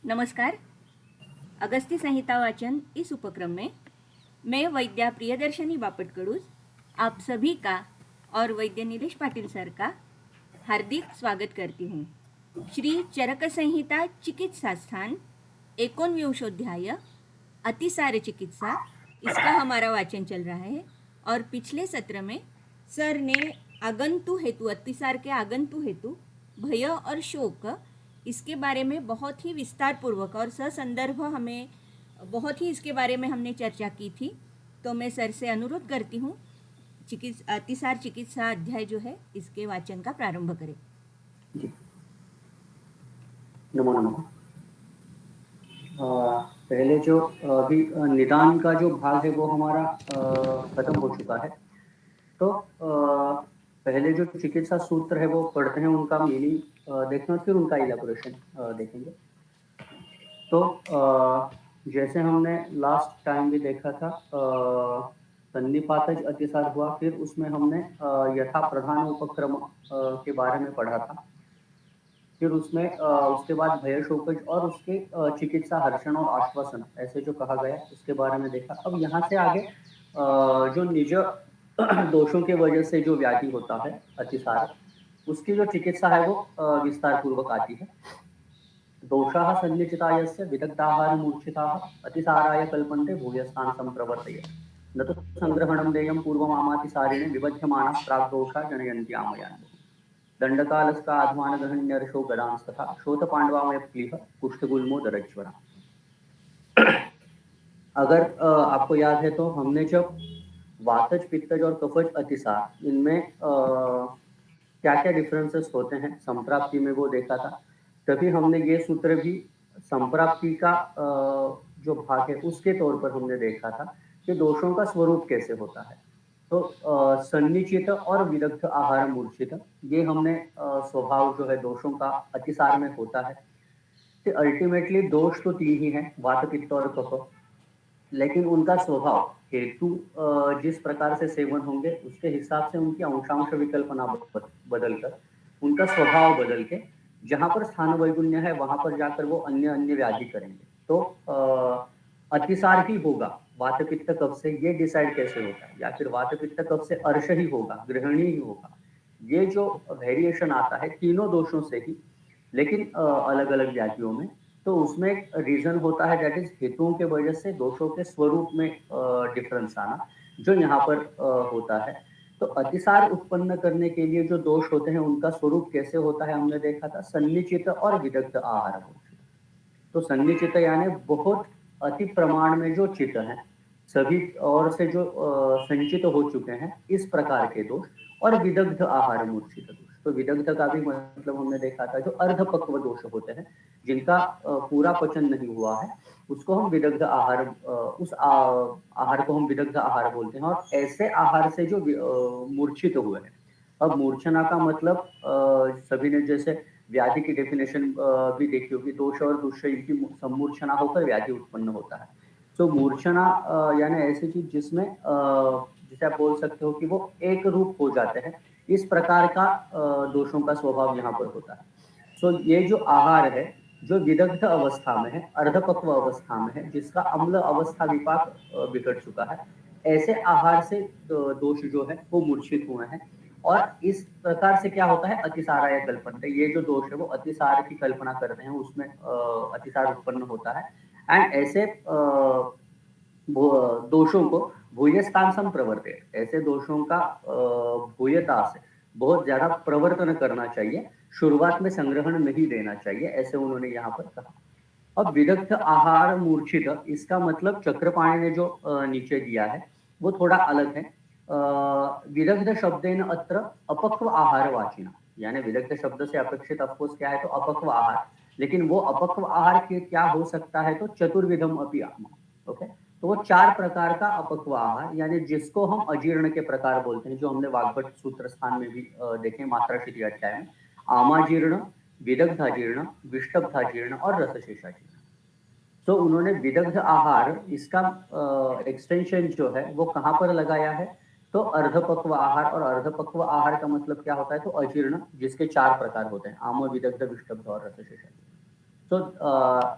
नमस्कार। अगस्त्य संहिता वाचन इस उपक्रम में मैं वैद्या प्रियदर्शनी बापटकडूज आप सभी का और वैद्य नीलेश पाटिल सर का हार्दिक स्वागत करती हूँ। श्री चरक संहिता चिकित्सा स्थान 19 अतिसार चिकित्सा, इसका हमारा वाचन चल रहा है। और पिछले सत्र में सर ने आगंतु हेतु, अतिसार के आगंतु हेतु भय और शोक, इसके बारे में बहुत ही विस्तार पूर्वक और ससंदर्भ हमें बहुत ही इसके बारे में हमने चर्चा की थी। तो मैं सर से अनुरोध करती हूँ अतिसार चिकित्सा अध्याय जो है इसके वाचन का प्रारंभ करें। जी, नमो नमः। पहले जो अभी निदान का जो भाग है वो हमारा खत्म हो चुका है। तो पहले जो चिकित्सा सूत्र है वो पढ़ते हैं, उनका मीनिंग देखना, फिर उनका इलैबोरेशन देखेंगे। तो जैसे हमने लास्ट टाइम भी देखा था, सन्निपातज अतिसार हुआ, फिर उसमें हमने यथा प्रधान उपक्रम के बारे में पढ़ा था। फिर उसमें उसके बाद भय शोकज और उसके चिकित्सा हर्षण और आश्वासन ऐसे जो कहा गया उसके बारे में देखा। अब यहाँ से आगे जो निज दोषों के वजह से जो व्याधि होता है अतिसार, उसकी जो चिकित्सा है वो विस्तार पूर्वक आती है। दोषाः सन्निचितायस्य विदग्धाहार मूर्छिताः अतिसाराय कल्पन्ते भूयस्थान संप्रवर्तय न तो संग्रहणं देयं पूर्वमामातिसारिणे विबध्यमानाः प्राग्दोषा जनयन्ति आमयान्। दंडकालस्का आध्वान गहन्यर्षो गदांस्तथा शोथ पांडवामय प्लीह कुष्ठगुल्मो दरज्वरा। अगर आपको याद है तो हमने जब वातज, पित्तज और कफज अतिसार, इनमें क्या क्या डिफरेंसेस होते हैं संप्राप्ति में वो देखा था। तभी हमने ये सूत्र भी संप्राप्ति का जो भाग है उसके तौर पर हमने देखा था कि दोषों का स्वरूप कैसे होता है। तो सन्निचित और विदग्ध आहार मूर्छित, ये हमने स्वभाव जो है दोषों का अतिसार में होता है। तो अल्टीमेटली दोष तो तीन ही है, वात, पित्त और कफ, लेकिन उनका स्वभाव हेतु जिस प्रकार से सेवन होंगे उसके हिसाब से उनकी अंशांश विकल्पना बदलकर, उनका स्वभाव बदल के जहां पर स्थान वैगुण्य है वहां पर जाकर वो अन्य अन्य व्याधि करेंगे। तो अतिसार ही होगा वात पित्त कफ से, ये डिसाइड कैसे होता है, या फिर वात पित्त कफ से अर्श ही होगा, ग्रहणी ही होगा, ये जो वेरिएशन आता है तीनों दोषों से ही, लेकिन अलग अलग व्याधियों में। तो उसमें एक रीजन होता है, दैट इज हेतुओं के वजह से दोषों के स्वरूप में डिफरेंस आना, जो यहाँ पर होता है। तो अतिसार उत्पन्न करने के लिए जो दोष होते हैं उनका स्वरूप कैसे होता है हमने देखा था, सन्निचित और विदग्ध आहार। तो सन्निचित यानी बहुत अति प्रमाण में जो चित है, सभी और से जो संचित हो चुके हैं, इस प्रकार के दोष। और विदग्ध आहार मूर्छित दोष, तो विदग्ध का भी मतलब हमने देखा था जो अर्धपक्व दोष होते हैं, जिनका पूरा पचन नहीं हुआ है, उसको हम विदग्ध आहार, उस आहार को हम विदग्ध आहार बोलते हैं। और ऐसे आहार से जो मूर्छित हुए हैं, अब मूर्छना का मतलब सभी ने जैसे व्याधि की डेफिनेशन भी देखी होगी, दोष और दुष्चय की सम्मूर्छना होकर व्याधि उत्पन्न होता है। तो मूर्छना यानी ऐसी चीज जिसमें जिसे आप बोल सकते हो कि वो एक रूप हो जाते हैं, इस प्रकार का दोषों का स्वभाव यहाँ पर होता है। सो ये जो आहार है जो विदग्ध अवस्था में है, अर्धपक्व अवस्था में है, जिसका अम्ल अवस्था विपाक बिगड़ चुका है, ऐसे आहार से दोष जो है वो मूर्छित हुए हैं। और इस प्रकार से क्या होता है, अतिसाराय कल्पन्ते, ये जो दोष है वो अतिसार की कल्पना करते हैं, उसमें अतिसार उत्पन्न होता है। एंड ऐसे दोषों को भूयस्थान संप्रवर्ते, ऐसे दोषों का भूयता से बहुत ज्यादा प्रवर्तन करना चाहिए, शुरुआत में संग्रहण नहीं देना चाहिए, ऐसे उन्होंने यहाँ पर कहा। अब विदग्ध आहार मूर्छित, इसका मतलब चक्रपाणी ने जो नीचे दिया है वो थोड़ा अलग है। विदग्ध शब्देन अत्र अपक्व आहार वाचिना, यानी विदग्ध शब्द से अपेक्षित ऑफकोर्स क्या है, तो अपक्व आहार, लेकिन वो अपक्व आहार के क्या हो सकता है, तो चतुर्विधम अपि आत्मा। ओके, तो वो चार प्रकार का अपक्व आहार, यानी जिसको हम अजीर्ण के प्रकार बोलते हैं, जो हमने वाग्भट सूत्र स्थान में भी देखे मात्राशीति अध्याय में, आमाजीर्ण, विदग्धाजीर्ण, विष्टब्धाजीर्ण और रसशेषाजीर्ण। तो उन्होंने विदग्ध आहार, इसका एक्सटेंशन जो है वो कहाँ पर लगाया है, तो अर्धपक्व आहार। और अर्धपक्व आहार का मतलब क्या होता है, तो अजीर्ण, जिसके चार प्रकार होते हैं, आम, विदग्ध, विष्टब्ध और रसशेषाजीर्ण। तो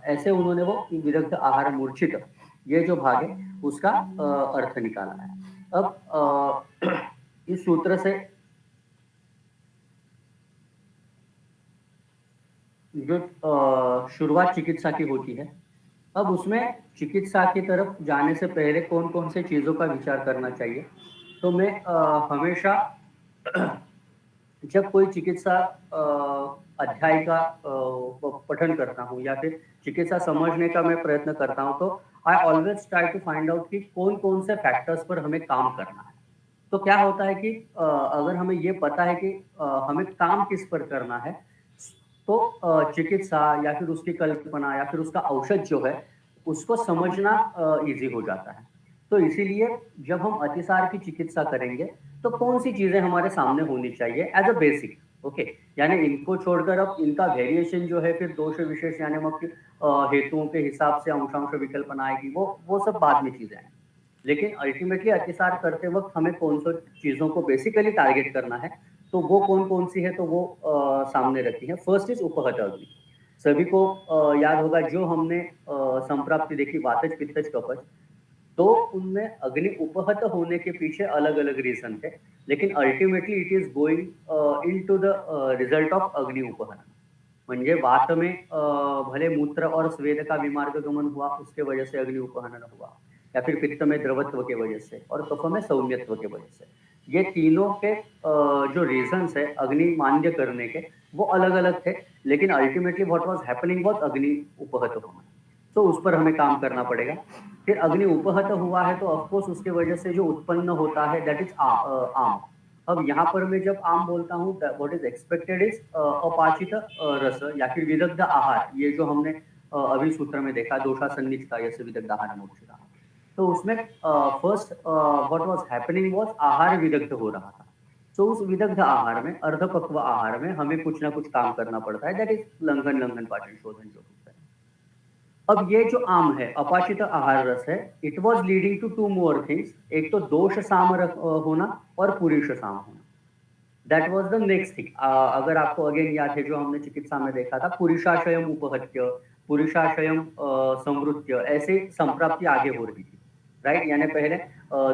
ऐसे उन्होंने वो विदग्ध आहार मूर्छित ये जो भाग है उसका अर्थ निकाला है। अब इस सूत्र से जो शुरुआत चिकित्सा की होती है, अब उसमें चिकित्सा की तरफ जाने से पहले कौन-कौन से चीज़ों का विचार करना चाहिए? तो मैं हमेशा जब कोई चिकित्सा अध्याय का पठन करता हूँ या फिर चिकित्सा समझने का मैं प्रयत्न करता हूँ, तो I always try to find out कि कौन-कौन से फैक्टर्स पर हमें काम करना है। तो क्या होता है कि अगर हमें ये पता है कि हमें काम किस पर करना है, तो चिकित्सा या फिर उसकी कल्पना या फिर उसका औषध जो है, उसको समझना ईज़ी हो जाता है। तो इसीलिए जब हम अतिसार की चिकित्सा करेंगे, तो कौन-सी चीज़ें हमारे सामने होनी चाहिए एज़ अ बेसिक, ओके? यानी इनको छोड़कर अब इनका वेरिएशन जो है फिर दोष विशेष यानी मग हेतुओं के हिसाब से अंशांश विकल्पना आएगी, वो सब बाद में चीज़ें हैं। लेकिन अल्टीमेटली अतिसार करते वक़्त हमें कौन-सी चीज़ों को बेसिकली टारगेट करना है, तो वो कौन-कौन सी है तो वो सामने रखी है। फर्स्ट इज़ उपहत अग्नि। सभी को याद होगा जो हमने संप्राप्ति देखी वातज, पित्तज, कफज, तो उनमें अग्नि उपहत होने के पीछे अलग-अलग रीज़न थे। लेकिन ultimately it is going into the result of अग्नि उपहत। म्हणजे वात में भले मूत्र और स्वेद का विमार्ग गमन हुआ, उसके वजह से अग्नि उपहनन हुआ, या फिर पित्त में द्रवत्व के वजह से और कफ में सौम्यत्व के वजह से। ये तीनों के जो रीज़न्स है अग्नि मान्य करने के, वो अलग-अलग थे, लेकिन ultimately what was happening was अग्नि उपहत होना। तो उस पर हमें काम करना पड़ेगा। फिर अग्नि उपहत हुआ है तो ऑफ कोर्स उसके वजह से जो उत्पन्न होता है दैट इज़ आम। अब यहाँ पर मैं जब आम बोलता हूँ व्हाट इज एक्सपेक्टेड इज अपाचित रस या फिर विदग्ध आहार, ये जो हमने अभी सूत्र में देखा दोषासन्निष्ठा यस्य विदग्ध आहार मोक्षिता, तो उसमें first what was happening was आहार विदग्ध हो रहा था। तो उस विदग्ध आहार में अर्धपक्व आहार में हमें कुछ ना कुछ काम करना पड़ता है, दैट इज लंघन लंघन पाचन शोधन जो होता है। अब ये जो आम है अपाचित आहार रस है, it was leading to to more things. एक तो दोष साम होना और पुरुष साम होना, that was the next thing. अगर आपको अगेन याद है जो हमने चिकित्सा में देखा था पुरुषाशयम उपहत्य, पुरुषाशयम संवृत्य, ऐसे संप्राप्ति आगे हो रही थी, राइट? यानी पहले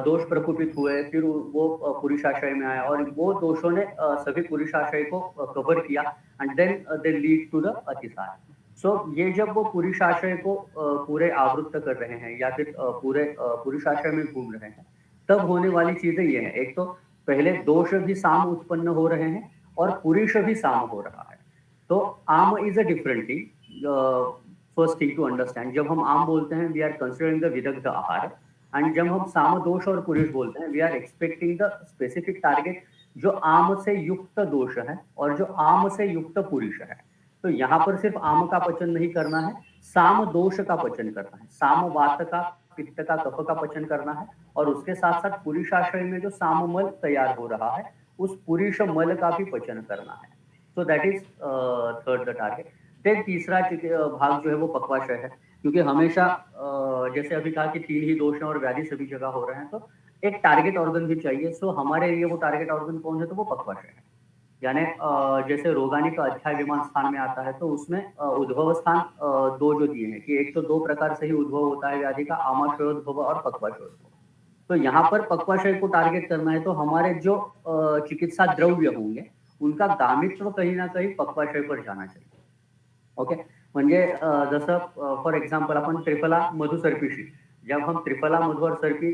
दोष प्रकुपित हुए, फिर वो पुरुषाशय में आया और वो दोषों ने सभी पुरुषाशय को कवर किया and then they lead to the अतिसार। सो ये जब वो पुरुषाशय को पूरे आवृत्त कर रहे हैं या फिर पूरे पुरुषाशय में घूम रहे हैं, तब होने वाली चीजें ये हैं, एक तो पहले दोष भी साम उत्पन्न हो रहे हैं और पुरुष भी साम हो रहा है। तो आम is a different thing. First thing to understand, जब हम आम बोलते हैं वी आर कंसिडरिंग द विदग्ध आहार, एंड जब हम साम दोष और पुरुष बोलते हैं we are expecting the specific target जो आम से युक्त दोष है और जो आम से युक्त पुरुष है। तो यहाँ पर सिर्फ आम का पचन नहीं करना है, साम दोष का पचन करना है, साम वात का, पित्त का, कफ का पचन करना है, और उसके साथ साथ पुरुषाशय में जो साममल तैयार हो रहा है उस पुरुष मल का भी पचन करना है। So that is third the target. Then तीसरा भाग जो है वो पक्वाशय है, क्योंकि हमेशा जैसे अभी कहा कि तीन ही दोष हैं और व्याधि सभी जगह हो रहे हैं, तो एक टारगेट ऑर्गन भी चाहिए। सो हमारे लिए वो टारगेट ऑर्गन कौन है, तो वो पक्वाशय है। यानी जैसे रोगानी का अध्याय विमान स्थान में आता है, तो उसमें उद्भव स्थान दो जो दिए हैं कि एक तो दो प्रकार से ही उद्भव होता है व्याधि का, आमाशयोद्भव और पक्वाशयोद्भव। तो यहाँ पर पक्वाशय को टारगेट करना है, तो हमारे जो चिकित्सा द्रव्य होंगे उनका गामित्व कहीं ना कहीं पक्वाशय पर जाना चाहिए। ओके, म्हणजे जसं फॉर एग्जांपल अपन त्रिफला मधु सर्पीशी, जब हम त्रिफला मधु और सर्पी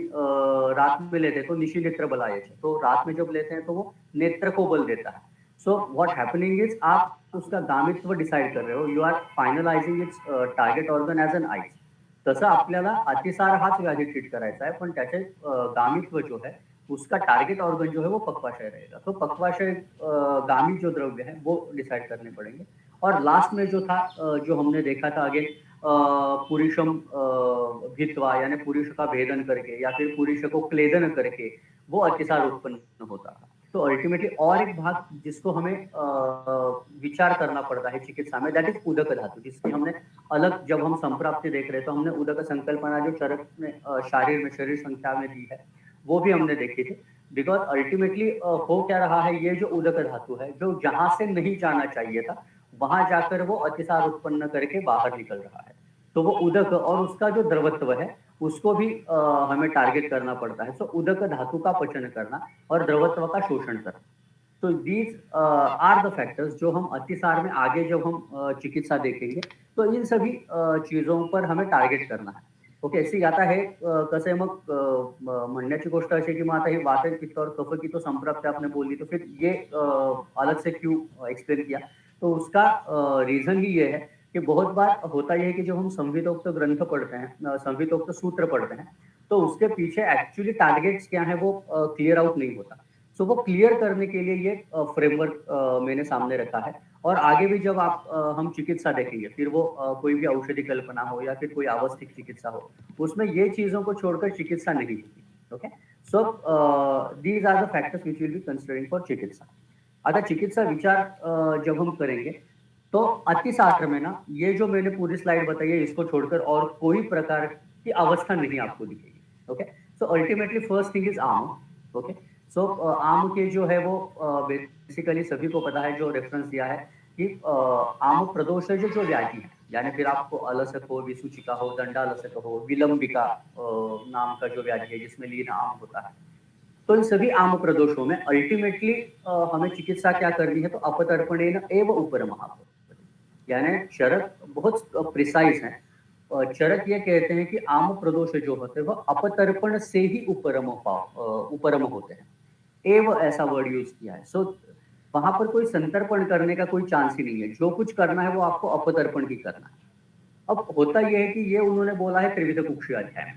रात में लेते हैं तो निशी नेत्र बल आए, तो रात में जब लेते हैं तो वो नेत्र को बल देता है। सो व्हाट हैपनिंग इज आप उसका गामित्व डिसाइड कर रहे हो, you are finalising its target organ as an eyes. तसं आपल्याला अतिसार हाच व्याधी ट्रीट करायचा आहे, पण त्याचे गामित्व जो है उसका टारगेट ऑर्गन जो है वो पक्वाशय रहेगा। तो पक्वाशय गामी जो द्रव्य है वो डिसाइड करने पड़ेंगे। और लास्ट में जो था जो हमने देखा था अगेन पुरुषम भित्वा, यानी पुरुष का भेदन करके या फिर पुरुष को क्लेदन करके वो अतिसार उत्पन्न होता था। तो अल्टीमेटली और एक भाग जिसको हमें विचार करना पड़ता है चिकित्सा में, दैट इज उदक धातु, जिसकी हमने अलग जब हम संप्राप्ति देख रहे तो हमने उदक संकल्पना जो चरक में शारीर में शरीर संख्या में दी है वो भी हमने देखी थी। बिकॉज अल्टीमेटली हो क्या रहा है, ये जो उदक धातु है जो जहां से नहीं जाना चाहिए था वहां जाकर वो अतिसार उत्पन्न करके बाहर निकल रहा है। तो वो उदक और उसका जो द्रवत्व है उसको भी हमें टारगेट करना पड़ता है। सो उदक धातु का पचन करना और द्रवत्व का शोषण करना। तो दीज आर द फैक्टर्स जो हम अतिसार में आगे जब हम चिकित्सा देखेंगे तो इन सभी चीजों पर हमें टार्गेट करना है. ओके, सी आता है कसं आहे मग म्हणण्याची गोष्ट अशी की मग आता ही वात पित्त और कफ की तो संप्राप्ति आपने बोली तो फिर ये अलग से क्यों एक्सप्लेन किया. तो उसका रीजन ही ये है कि बहुत बार होता यह है कि जब हम संवितोक्त ग्रंथ पढ़ते हैं, संवितोक्त सूत्र पढ़ते हैं, तो उसके पीछे एक्चुअली टारगेट्स क्या है वो क्लियर आउट नहीं होता. सो वो क्लियर करने के लिए ये फ्रेमवर्क मैंने सामने रखा है. और आगे भी जब हम चिकित्सा देखेंगे, फिर वो कोई भी औषधि कल्पना हो या फिर कोई आवस्थिक चिकित्सा हो, उसमें ये चीजों को छोड़कर चिकित्सा नहीं होती. Okay, so these are the factors which will be considering for चिकित्सा. आता चिकित्सा विचार जब हम करेंगे तो अतिसार में ना ये जो मैंने पूरी स्लाइड बताई है इसको छोड़कर और कोई प्रकार की अवस्था नहीं आपको दिखेगी. Okay, so ultimately first thing is आम. ओके, सो आम के जो है वो बेसिकली सभी को पता है, जो रेफरेंस दिया है कि आम प्रदोष जो व्याधि है, यानी फिर आपको अलसक हो, विसूचिका हो, दंडालसक हो, विलंबिका नाम का जो व्याधि है जिसमें लीन आम होता है, तो इन सभी आम प्रदोषों में अल्टीमेटली हमें चिकित्सा क्या करनी है, तो अपतर्पणेन एव उपरमः. यानी चरक बहुत प्रिसाइज है. चरक ये कहते हैं कि आम प्रदोष जो होते हैं वो अपतर्पण से ही उपरम होते हैं. एव ऐसा वर्ड यूज किया है. सो वहां पर कोई संतर्पण करने का कोई चांस ही नहीं है. जो कुछ करना है वो आपको अपतर्पण ही करना है. अब होता यह है कि ये उन्होंने बोला है त्रिविध कुक्षी अध्याय में,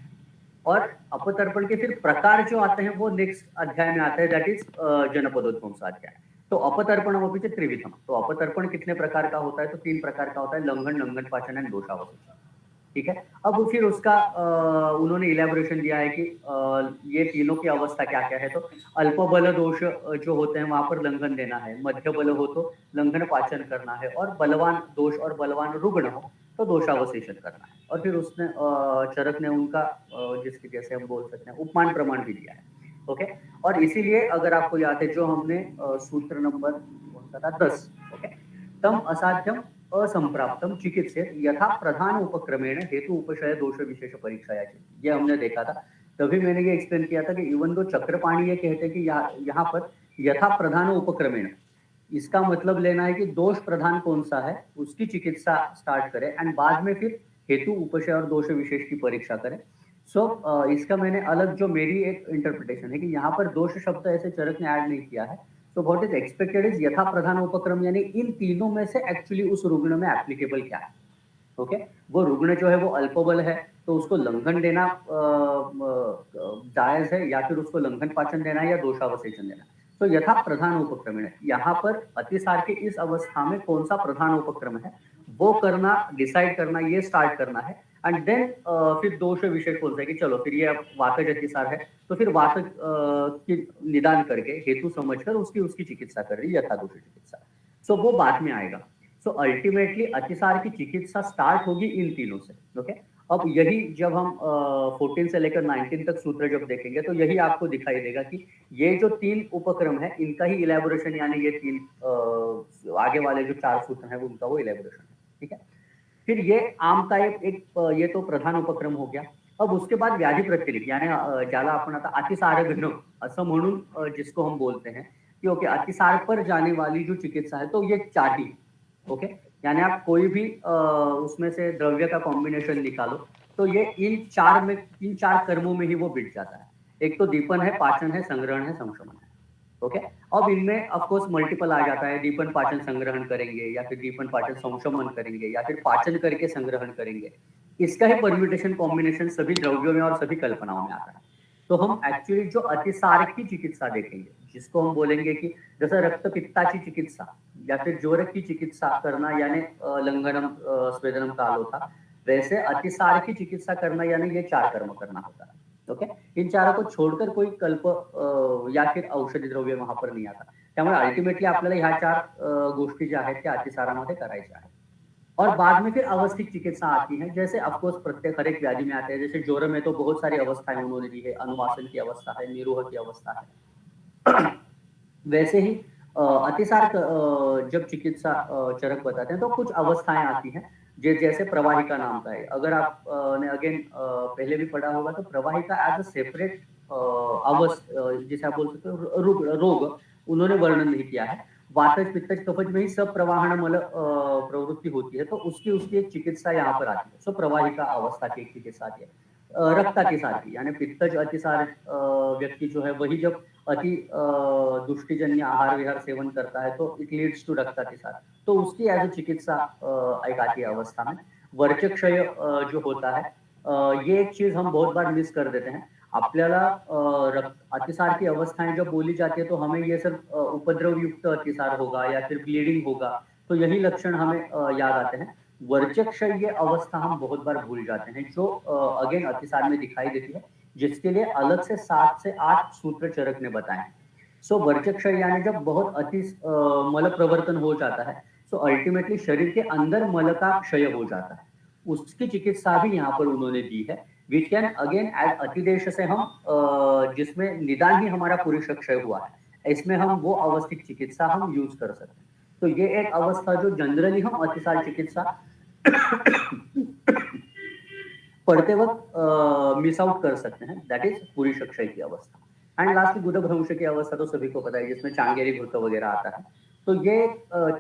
और अपतर्पण के फिर प्रकार जो आते हैं वो नेक्स्ट अध्याय में आते हैं, दैट इज जनपदोध्वंस अध्याय. तो अपतर्पण अभी त्रिविधम. तो अपतर्पण कितने प्रकार का होता है, तो 3 प्रकार का होता है, लंघन, लंघन पाचन एंड दोषावशेषण. ठीक है, अब फिर उसका उन्होंने इलेबोरेशन दिया है कि ये तीनों की अवस्था क्या क्या है. तो अल्प बल दोष जो होते हैं वहां पर लंघन देना है, मध्य बल हो तो लंघन पाचन करना है, और बलवान दोष और बलवान रुग्ण हो तो दोषावशेषण करना है. और फिर उसने चरक ने उनका जिसके जैसे हम बोल सकते हैं उपमान प्रमाण भी दिया है. ओके, और इसीलिए अगर आपको याद है जो हमने सूत्र नंबर कौन सा था 10, ओके, तम असाध्यम असंप्राप्तम चिकित्सेत यथा प्रधान उपक्रमेण हेतु उपशय दोष विशेष परीक्षाया. ये हमने देखा था, तभी मैंने ये एक्सप्लेन किया था कि इवन दो चक्रपाणी ये कहते हैं कि यहाँ पर यथा प्रधान उपक्रमेण, इसका मतलब लेना है कि दोष प्रधान कौन सा है उसकी चिकित्सा स्टार्ट करें एंड बाद में फिर हेतु उपशय और दोष विशेष की परीक्षा करें. सो इसका मैंने अलग जो मेरी एक इंटरप्रिटेशन है कि यहाँ पर दोष शब्द ऐसे चरक ने ऐड नहीं किया है. तो व्हाट इज एक्सपेक्टेड इज यथा प्रधान उपक्रम, यानी इन तीनों में से एक्चुअली उस रुग्ण में एप्लीकेबल क्या है. ओके, वो रुग्ण जो है वो अल्पबल है तो उसको लंघन देना जायज है, या फिर उसको लंघन पाचन देना है या दोषावशेषण देना. तो यथा प्रधान उपक्रम है, यहाँ पर अतिसार के इस अवस्था में कौन सा प्रधान उपक्रम है वो करना, डिसाइड करना, ये स्टार्ट करना है. एंड देन फिर दोष विशेष बोलते हैं कि चलो फिर ये वातज अतिसार है तो फिर वातज की निदान करके हेतु समझकर उसकी उसकी चिकित्सा कर रही यथा दोष चिकित्सा. सो वो बाद में आएगा. सो अल्टीमेटली अतिसार की चिकित्सा स्टार्ट होगी इन तीनों से. ओके, अब यही जब हम 14 से लेकर 19 तक सूत्र जब देखेंगे तो यही आपको दिखाई देगा कि ये जो 3 उपक्रम है इनका ही इलेबोरेशन, यानी ये 3 आगे वाले जो 4 सूत्र हैं उनका वो इलेबोरेशन है. ठीक है, फिर ये आम का एक ये तो प्रधान उपक्रम हो गया. अब उसके बाद व्याधी प्रतिलिप, यानी ज्याला आपण आता अतिसार घन असं म्हणून जिसको हम बोलते हैं कि ओके अतिसार पर जाने वाली जो चिकित्सा है तो ये 4 ही. ओके, यानी आप कोई भी उसमें से द्रव्य का कॉम्बिनेशन निकालो तो ये इन 4 कर्मों में ही वो बिट जाता है. एक तो दीपन है, पाचन है, संग्रहण है, संशमन है. ओके, अब इनमें ऑफ कोर्स मल्टीपल आ जाता है. दीपन पाचन संग्रहण करेंगे या फिर दीपन पाचन संशमन करेंगे या फिर पाचन करके संग्रहण करेंगे. इसका ही परम्यूटेशन कॉम्बिनेशन सभी द्रव्यों में और सभी कल्पनाओं में आता है. तो हम एक्चुअली जो अतिसार की चिकित्सा देखेंगे जिसको हम बोलेंगे कि जैसे रक्त पित्ताची चिकित्सा या फिर जोरक की चिकित्सा करना यानी लंघनम स्वेदनम काल होता, वैसे अतिसार की चिकित्सा करना यानी ये 4 कर्म करना होता है. ओके, इन 4 को छोड़कर कोई कल्प या फिर औषधी द्रव्य वहां पर नहीं आता. त्यामुळे अल्टिमेटली आपल्याला ह्या 4 गोष्टी ज्या आहेत त्या अतिसारामध्ये करायच्या आहेत. और बाद में फिर अवस्थिक चिकित्सा आती है, जैसे ऑफकोर्स प्रत्येक हर एक व्याधि में आते हैं. जैसे ज्वर में तो बहुत सारी अवस्थाएं उन्होंने दी है, अनुवासन की अवस्था है, निरोह की अवस्था है. वैसे ही अतिसार जब चिकित्सा चरक बताते हैं तो कुछ अवस्थाएं आती हैं जैसे प्रवाहिका नाम का है। अगर आप ने अगेन पहले भी पढ़ा होगा तो प्रवाहिका एज अ सेपरेट जिसे आप बोल सकते हो रोग उन्होंने वर्णन नहीं किया है। वातज पित्तज कफज में ही सब प्रवाहन मल प्रवृत्ति होती है, तो उसकी उसकी एक चिकित्सा यहाँ पर आती है। सो प्रवाहिका अवस्था की एक चिकित्सा आती है। रक्ता के साथ ही यानी पित्तज अतिसार व्यक्ति जो है वही जब अति दुष्टिजन्य आहार विहार सेवन करता है तो इट लीड्स टू रक्तातिसार, तो उसकी एज अ चिकित्सा एक आती है अवस्था में। वर्चक्षय जो होता है ये एक चीज हम बहुत बार मिस कर देते हैं। आपल्याला अतिसार की अवस्थाएं जब बोली जाती है तो हमें ये सिर्फ उपद्रव युक्त अतिसार होगा या फिर ब्लीडिंग होगा, तो यही लक्षण हमें याद आते हैं। वर्चक्षय ये अवस्था हम बहुत बार भूल जाते हैं जो अगेन अतिसार में दिखाई देती है, जिसके लिए अलग से 7 से 8 सूत्र चरक ने बताए हैं। सो वर्चक्षय यानी जब बहुत मल प्रवर्तन हो जाता है, सो अल्टीमेटली शरीर के अंदर मल का क्षय हो जाता है। उसकी चिकित्सा भी यहाँ पर उन्होंने दी है। वी कैन अगेन एज अतिदेश से हम जिसमें निदान ही हमारा पुरुष क्षय हुआ है, इसमें हम वो अवस्थिक चिकित्सा हम यूज कर सकते हैं। तो ये एक अवस्था जो जनरली हम अतिसार चिकित्सा पढ़ते वक्त मिस आउट कर सकते हैं, दैट इज पुरुष क्षय की अवस्था। एंड लास्ट गुदभ्रंश की अवस्था तो सभी को पता है, जिसमें चांगेरी घृत वगैरह आता है। तो ये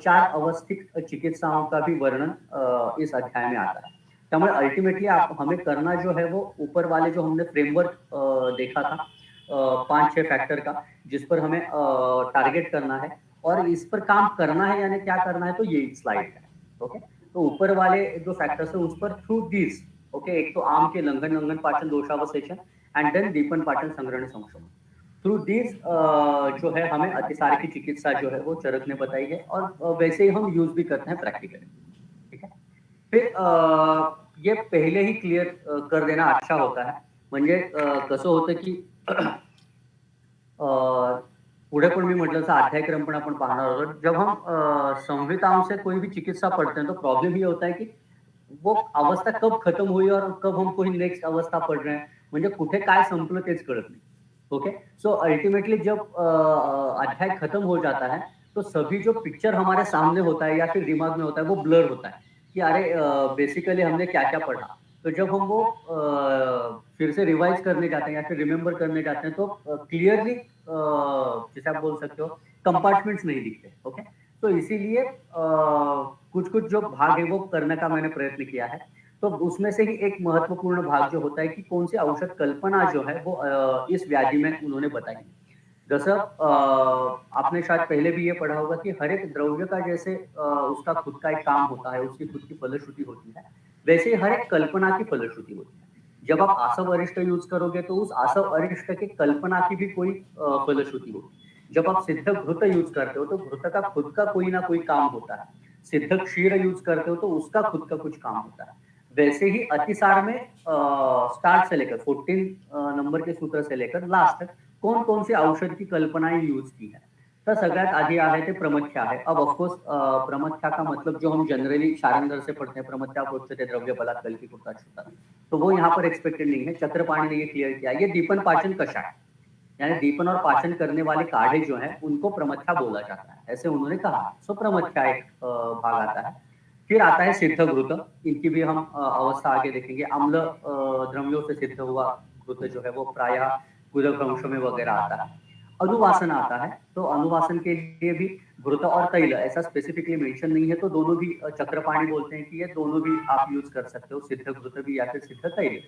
4 अवस्थिक चिकित्साओं का भी वर्णन इस अध्याय में आता है। त्यामुळे अल्टीमेटली आप हमें करना जो है वो ऊपर वाले जो हमने फ्रेमवर्क देखा था 5-6 फैक्टर का, जिस पर हमें टारगेट करना है और इस पर काम करना है, यानी क्या करना है, तो ये स्लाइड है। ओके, तो ऊपर वाले जो फैक्टर्स है उस पर थ्रू दिस, ओके, एक तो आम के लंघन पाचन दोषावशेषण एंड देन दीपन पाचन संग्रहण संशोधन। थ्रू दिस जो है हमें अतिसार की चिकित्सा जो है वो चरक ने बताई है और वैसे ही हम यूज भी करते हैं प्रैक्टिकली। ठीक है, फिर ये पहले ही क्लियर कर देना अच्छा होता है, म्हणजे कसं होतं की पुढे पण मी म्हटलं तसं अध्यायक्रम पण आपण पाहणार आहोत। जब हम संहिताओं से कोई भी चिकित्सा पढ़ते हैं तो प्रॉब्लम ये होता है कि वो अवस्था कब खत्म हुई और कब हम कोई नेक्स्ट अवस्था पढ़ रहे हैं, म्हणजे कुठे काय संपलं तेच कळत नहीं। ओके, सो अल्टीमेटली जब अध्याय खत्म हो जाता है तो सभी जो पिक्चर हमारे सामने होता है या फिर दिमाग में होता है वो ब्लर होता है कि अरे बेसिकली हमने क्या क्या पढ़ा। तो जब हम वो फिर से रिवाइज करने जाते हैं या फिर रिमेम्बर करने जाते हैं तो क्लियरली जैसे आप बोल सकते हो कंपार्टमेंट्स नहीं दिखते। ओके, तो इसीलिए कुछ कुछ जो भाग है वो करने का मैंने प्रयत्न किया है। तो उसमें से ही एक महत्वपूर्ण भाग जो होता है कि कौन सी औषध कल्पना जो है वो इस व्याधि में उन्होंने बताई। जैसा आपने शायद पहले भी ये पढ़ा होगा कि हर एक द्रव्य का जैसे उसका खुद का एक काम होता है, उसकी खुद की फलश्रुति होती है, वैसे ही हर एक कल्पना की फलश्रुति होती है। जब आप आसव अरिष्ट यूज करोगे तो उस आसव अरिष्ट की कल्पना की भी कोई फलश्रुति होगी। जब आप सिद्ध घृत यूज करते हो तो घृत का खुद का कोई ना कोई काम होता है। सिद्ध क्षीर यूज करते हो तो उसका खुद का कुछ काम होता है। वैसे ही अतिसार में स्टार्ट से लेकर 14 नंबर के सूत्र से लेकर लास्ट तक कौन कौन सी औषध की कल्पनाएं यूज की है। तर सगळ्यात आधी आहे ते प्रमथ्या आहे। अब ऑफकोर्स प्रमथ्या का मतलब जो हम जनरली शारंगर से पढ़ते हैं, प्रमथ्या प्रोच्यते द्रव्य बलात् कल्पित, तो वो यहाँ पर एक्सपेक्टेड नहीं है। चक्रपाणी ने ये क्लियर किया। ये दीपन पाचन कषाय यानी दीपन और पाचन करने वाले काढ़े जो हैं उनको प्रमथ्या बोला जाता है, ऐसे उन्होंने कहा। सो प्रमथ्या एक भाग आता है। फिर आता है सिद्ध घृत, इनकी भी हम अवस्था आगे देखेंगे। अम्ल द्रव्यों से सिद्ध हुआ घृत जो है वो प्रायः गुदभ्रंश में वगैरह आता है। अनुवासन आता है, तो अनुवासन के लिए भी घृत और तैल ऐसा स्पेसिफिकली मेंशन नहीं है, तो दोनों भी चक्रपाणी बोलते हैं कि ये दोनों भी आप यूज कर सकते हो, सिद्ध घृत भी या फिर सिद्ध तैल।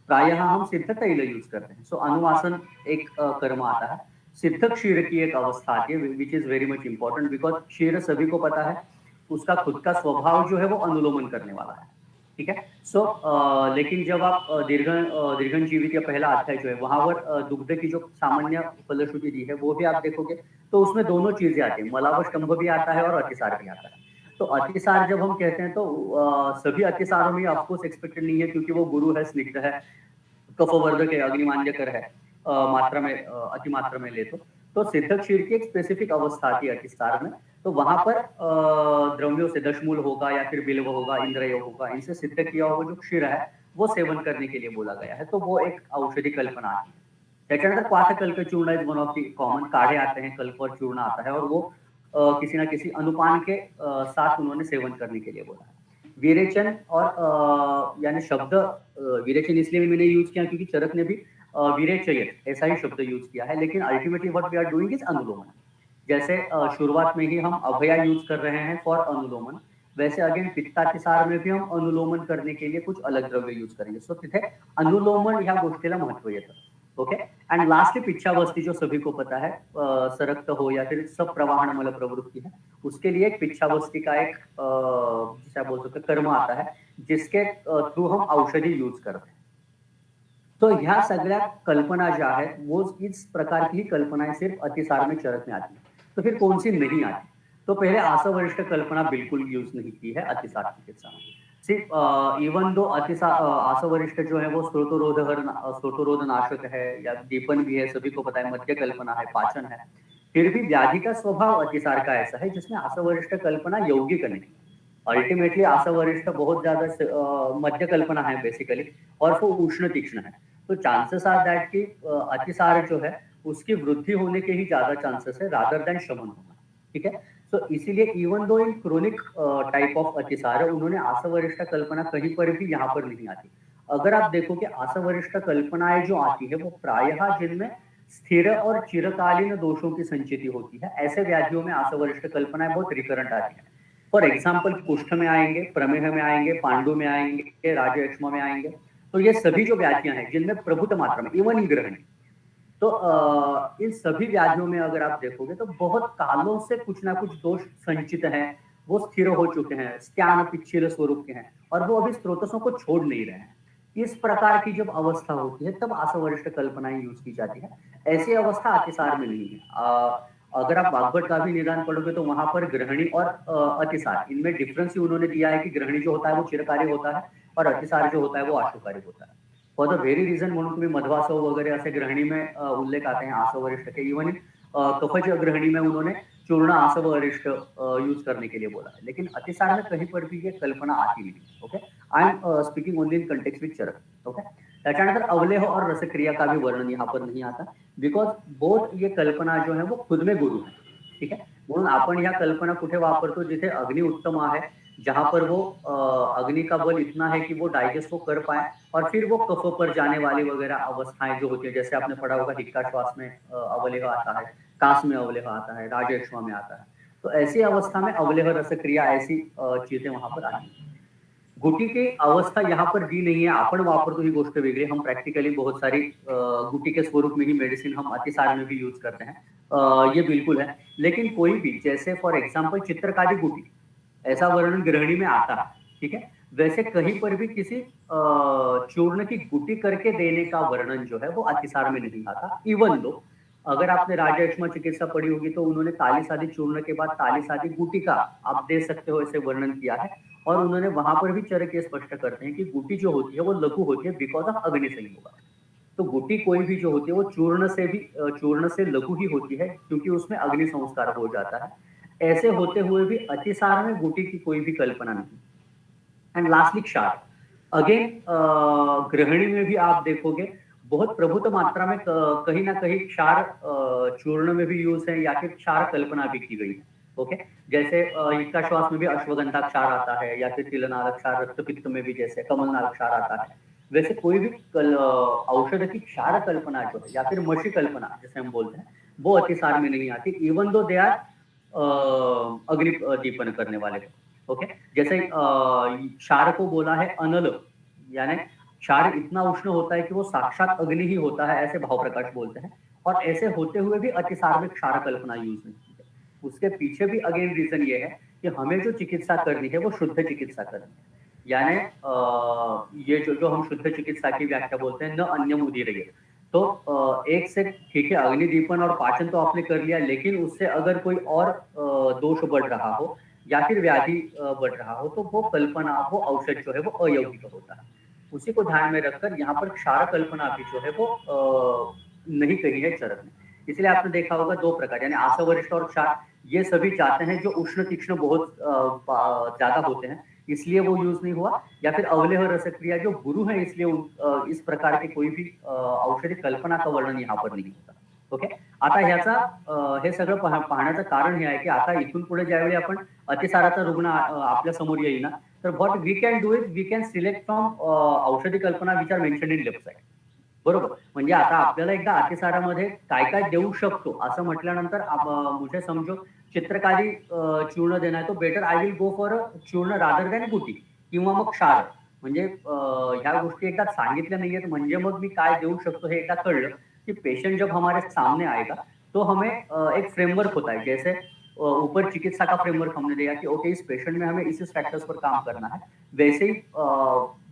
प्रायः हम सिद्ध तैल यूज करते हैं। सो अनुवासन एक कर्म आता है। सिद्ध क्षीर की एक अवस्था आती है which is very much important, because क्षीर सभी को पता है उसका खुद का स्वभाव जो है वो अनुलोमन करने वाला है। ठीक है, सो लेकिन जब आप दीर्घन जीवित या पहला अध्याय जो है वहां पर दुग्ध की जो सामान्य फलश्रुति दी है वो भी आप देखोगे तो उसमें दोनों चीजें आती है, मलावष्टंभ भी आता है और अतिसार भी आता है। तो अतिसार जब हम कहते हैं तो सभी अतिसारों में ऑफकोर्स एक्सपेक्टेड नहीं है, क्योंकि वो गुरु है, स्निग्ध है, कफवर्धक है, अग्निमांद्यकर है, मात्रा में अति मात्रा में ले तो सिद्ध क्षीर की एक स्पेसिफिक अवस्था आती है अतिसार में। तो वहां पर द्रव्यों से दशमूल होगा या फिर बिल्व होगा, इंद्रिय होगा, इनसे सिद्ध किया हुआ जो क्षीर है वो सेवन करने के लिए बोला गया है। तो वो एक औषधि कल्पना आती है। त्याच्यानंतर क्वाथ कल्प चूर्ण is one of the common, काढ़े आते हैं, कल्प और चूर्ण आता है और वो किसी ना किसी अनुपान के साथ उन्होंने सेवन करने के लिए बोला है। विरेचन और यानी शब्द विरेचन इसलिए मैंने यूज किया क्योंकि चरक ने भी विरेचयत ऐसा ही शब्द यूज किया है, लेकिन ultimately what we are doing is अनुलोमन। जैसे शुरुआत में ही हम अभया यूज कर रहे हैं फॉर अनुलोमन, वैसे अगेन पित्तातिसार में भी हम अनुलोमन करने के लिए कुछ अलग द्रव्य यूज करेंगे. सो तिथे अनुलोमन ह्या गोष्टीला महत्व येतं. ओके. एंड लास्टली पिच्छावस्थी जो सभी को पता है, सरक्त हो या फिर सप्रवाहन मल प्रवृत्ति है, उसके लिए एक पिच्छावस्थी का एक जिसे आप बोल सकते हैं कर्म आता है, जिसके थ्रू हम औषधि यूज करते हैं. तो ह्या सगळ्या कल्पना ज्या आहेत वो इस प्रकार की ही कल्पनाएं सिर्फ अतिसार में चरक में आती है. तो फिर कौन सी नहीं आती? तो पहले आसवरिष्ठ कल्पना बिल्कुल यूज नहीं की है अतिसार चिकित्सा में. सिर्फ इवन दो आसवरिष्ठ जो है वो स्रोतरोध नाशक है या दीपन भी है, सभी को पता है, मध्य कल्पना है, पाचन है. फिर भी व्याधि का स्वभाव अतिसार का ऐसा है जिसमें आसवरिष्ठ कल्पना यौगिक नहीं. अल्टीमेटली आसवरिष्ठ बहुत ज्यादा मध्य कल्पना है बेसिकली, और वो उष्ण तीक्ष्ण है. तो चांसेस आर दैट कि अतिसार जो है उसकी वृद्धि होने के ही ज्यादा चांसेस है रादर देन शमन होना. ठीक है. तो इसीलिए even though in chronic type of अतिसार उन्होंने आसवरिष्ठ कल्पना कहीं पर भी यहाँ पर नहीं आती. अगर आप देखो कि आसवरिष्ठ कल्पनाएं जो आती है वो प्रायः जिनमें स्थिर और चिरकालीन दोषों की संचिति होती है, ऐसे व्याधियों में आसवरिष्ठ कल्पनाएं बहुत रिकरेंट आती है. फॉर एग्जाम्पल कुष्ठ में आएंगे, प्रमेह में आएंगे, पांडु में आएंगे, राजयक्ष्मा में आएंगे. तो ये सभी जो व्याधियां हैं जिनमें प्रभुत मात्रा में इवन इन ग्रहणी, तो इन सभी व्याधियों में अगर आप देखोगे तो बहुत कालों से कुछ ना कुछ दोष संचित हैं, वो स्थिर हो चुके हैं, स्त्यान पिच्छिल स्वरूप के हैं, और वो अभी स्रोतसों को छोड़ नहीं रहे हैं. इस प्रकार की जब अवस्था होती है तब आसवरिष्ठ कल्पनाएं यूज की जाती है. ऐसी अवस्था अतिसार में नहीं है. अगर आप वाग्भट का भी निदान पढ़ोगे तो वहां पर ग्रहणी और अतिसार इनमें डिफरेंस ही उन्होंने दिया है कि ग्रहणी जो होता है वो चिरकारी होता है और अतिसार जो होता है वो आशुकारी होता है. फॉर द व्हेरी रिझन म्हणून तुम्ही मध्वासव वगैरे असे ग्रहणी में उल्लेख आते हैं आसवरिष्ठ के. इवन कफज ग्रहणी में उन्होंने चूर्ण आसवरिष्ठ यूज करने के लिए बोला है, लेकिन अतिसार में कहीं पर भी ये कल्पना आती नहीं. Okay. I am speaking only in context with Charak. Okay. त्याच्यानंतर अवलेह और रसक्रिया का भी वर्णन यहाँ पर नहीं आता, बिकॉज बोथ ये कल्पना जो है वो खुद में गुरु है. ठीक है. म्हणून आपण ह्या कल्पना कुठे वापरतो जिथे अग्नि उत्तम है, जहां पर वो अग्नि का बल इतना है कि वो डाइजेस्ट को कर पाए, और फिर वो कफ पर जाने वाली वगैरह अवस्थाएं जो होती है, जैसे आपने पढ़ा होगा हिक्का श्वास में अवलेह आता है, कास में अवलेह आता है, राजयक्ष्मा में आता है. तो ऐसी अवस्था में अवलेह रसक्रिया ऐसी चीजें वहां पर आती है. गुटी की अवस्था यहाँ पर दी नहीं है, आपण वापरतो ही गोष्ट वेगळी. हम प्रैक्टिकली बहुत सारी गुटी के स्वरूप में ही मेडिसिन हम अतिसार में भी यूज करते हैं, ये बिल्कुल है. लेकिन कोई भी, जैसे फॉर एग्जाम्पल चित्रकारी गुटी, ऐसा वर्णन ग्रहणी में आता है. ठीक है. वैसे कहीं पर भी किसी चूर्ण की गुटी करके देने का वर्णन जो है वो अतिसार में नहीं आता. इवन दो अगर आपने राजयक्ष्मा चिकित्सा पढ़ी होगी तो उन्होंने ताली सादी चूर्ण के बाद ताली सादी गुटी का आप दे सकते हो ऐसे वर्णन किया है, और उन्होंने वहां पर भी चरक ये स्पष्ट करते हैं कि गुटी जो होती है वो लघु होती है बिकॉज ऑफ अग्नि संयोग. तो गुटी कोई भी जो होती है वो चूर्ण से लघु ही होती है क्योंकि उसमें अग्नि संस्कार हो जाता है. ऐसे होते हुए भी अतिसार में गुटी की कोई भी कल्पना नहीं. एंड लास्टली क्षार, अगेन गृहिणी में भी आप देखोगे बहुत प्रभुत मात्रा में कहीं ना कहीं क्षार चूर्ण में भी यूज है या फिर क्षार कल्पना भी की गई है. ओके. जैसे हिक्का श्वास में भी अश्वगंधा क्षार आता है, या फिर तिलनाल क्षार, रक्तपित्त में भी जैसे कमलनाल क्षार आता है. वैसे कोई भी औषध की क्षार कल्पना जो है या फिर मशी कल्पना जैसे हम बोलते हैं वो अतिसार में नहीं आती, इवन दो दे आर अग्नि दीपन करने वाले. ओके. जैसे क्षार को बोला है अनल, यानी क्षार इतना उष्ण होता है कि वो साक्षात अग्नि ही होता है, ऐसे भाव प्रकाश बोलते हैं. और ऐसे होते हुए भी अतिसार में क्षार कल्पना यूज नहीं की है. उसके पीछे भी अगेन रीजन ये है कि हमें जो चिकित्सा करनी है वो शुद्ध चिकित्सा करनी है. यानी ये जो हम शुद्ध चिकित्सा की व्याख्या बोलते हैं, न अन्य मुदीर. तो एक से ठीक है अग्निदीपन और पाचन तो आपने कर लिया, लेकिन उससे अगर कोई और दोष बढ़ रहा हो या फिर व्याधि बढ़ रहा हो तो वो कल्पना, वो औषध जो है वो अयौगिक होता है. उसी को ध्यान में रखकर यहाँ पर क्षार कल्पना भी जो है वो नहीं कही है चरक ने. इसलिए आपने देखा होगा दो प्रकार, यानी आसवरिष्ठ और क्षार, ये सभी चाहते हैं जो उष्ण तीक्ष्ण बहुत ज्यादा होते हैं इसलिए वो यूज नहीं हुआ, या फिर अवलेह रसक्रिया जो गुरु है इसलिए इस प्रकार की कोई भी औषधि कल्पना का वर्णन यहाँ पर नहीं होता. ओके. आता ह्याचा हे सगळं पाहण्याचं कारण हे आहे, की आता इथून पुढे ज्यावेळी आपण अतिसाराचा रुग्ण आपल्या समोर येईल ना, तर what we can do is we can select from औषधी कल्पना which are mentioned in left side. बरोबर. म्हणजे आता आपल्याला एकदा अतिसारामध्ये काय-काय देऊ शकतो असं म्हटल्यानंतर मुझे समजो चित्रकारी चूर्ण देना है तो better I will go for चूर्ण रादर दॅन गुटी किंवा मग क्षार. म्हणजे ह्या गोष्टी एकदा सांगितल्या नाहीयेत म्हणजे मग मी काय देऊ शकतो हे एकदा कळलं, कि पेशेंट जब हमारे सामने आएगा तो हमें एक फ्रेमवर्क होता है जैसे ऊपर चिकित्सा का फ्रेमवर्क हमने दिया कि ओके इस पेशेंट में हमें इस फैक्टर्स पर काम करना है. वैसे ही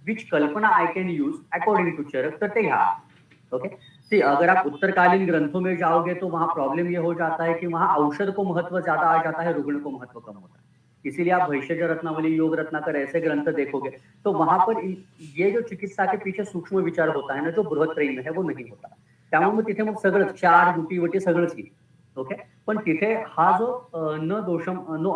विच कल्पना I can use according to Charak तर ते घ्या. ओके. सी अगर आप उत्तरकालीन ग्रंथों में जाओगे तो वहां प्रॉब्लम ये हो जाता है कि वहां औषध को महत्व ज्यादा आ जाता है, रुग्ण को महत्व कम होता है. इसीलिए आप भैषज रत्नावली, योग रत्नाकर ऐसे ग्रंथ देखोगे तो वहां पर ये जो चिकित्सा के पीछे सूक्ष्म विचार होता है ना, जो बृहत्त्रयी में है वो नहीं होता. त्यामुळे मग तिथे मग सगळंच क्षार, गुटी-वटी सगळंच येईल. ओके. पण तिथे हा जो न दोषम न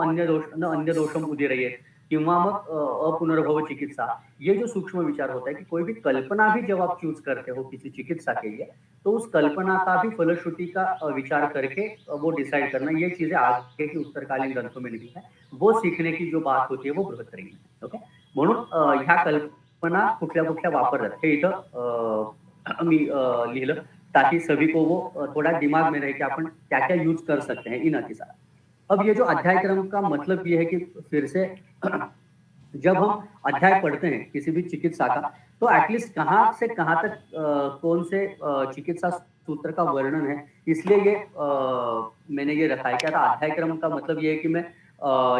अन्य दोषम उदीरयेत किंवा मग अपुनर्भव चिकित्सा, ये जो सूक्ष्म विचार होता है कि कोई भी कल्पना भी जब आप चूज करते हो किसी चिकित्सा के लिए, तो उस कल्पना का भी फलश्रुति का विचार करके वो डिसाइड करना, ये चीजें आगे की उत्तरकालीन ग्रंथों में लिखी है. वो सीखने की जो बात होती है वो बृहत्त्रयी में. ओके. म्हणून ह्या कल्पना कुठल्या-कुठल्या वापरतात हे इथं मी लिहिलं ताकि सभी को वो थोड़ा दिमाग में रहे कि अपन क्या-क्या यूज कर सकते हैं इन अतिसार. अब ये जो अध्याय क्रम का मतलब ये है कि फिर से जब हम अध्याय पढ़ते हैं किसी भी चिकित्सा का, तो एटलीस्ट कहाँ से कहाँ तक कौन से चिकित्सा सूत्र का वर्णन है, इसलिए ये मैंने ये रखा है कि आता अध्याय क्रम का मतलब ये है कि मैं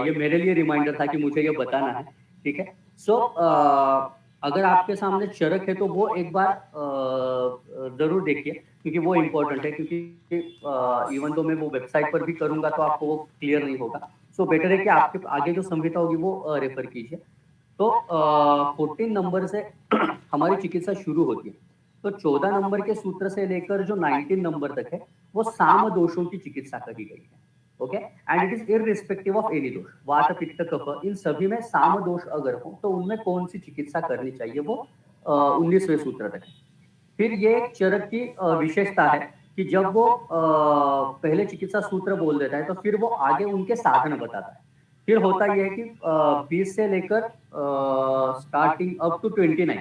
ये मेरे लिए रिमाइंडर था कि मुझे ये बताना है, ठीक है? सो अगर आपके सामने चरक है तो वो एक बार ज़रूर देखिए क्योंकि वो इम्पोर्टेंट है क्योंकि इवन दो मैं वो वेबसाइट पर भी करूँगा तो आपको वो क्लियर नहीं होगा. सो बेटर है कि आपके आगे जो संहिता होगी वो रेफर कीजिए. तो 14 नंबर से हमारी चिकित्सा शुरू होती है. तो 14 नंबर के सूत्र से लेकर जो 19 नंबर तक है, वो साम दोषों की चिकित्सा कही गई है. Okay. And it is irrespective of any दोष. वात, पित्त, कफ इन सभी में साम दोष अगर हो तो उनमें कौन सी चिकित्सा करनी चाहिए वो 19वें सूत्र तक है. फिर ये एक चरक की विशेषता है कि जब वो पहले चिकित्सा सूत्र बोल देता है तो फिर वो आगे उनके साधन बताता है. फिर होता यह है कि 20 से लेकर स्टार्टिंग अप टू 29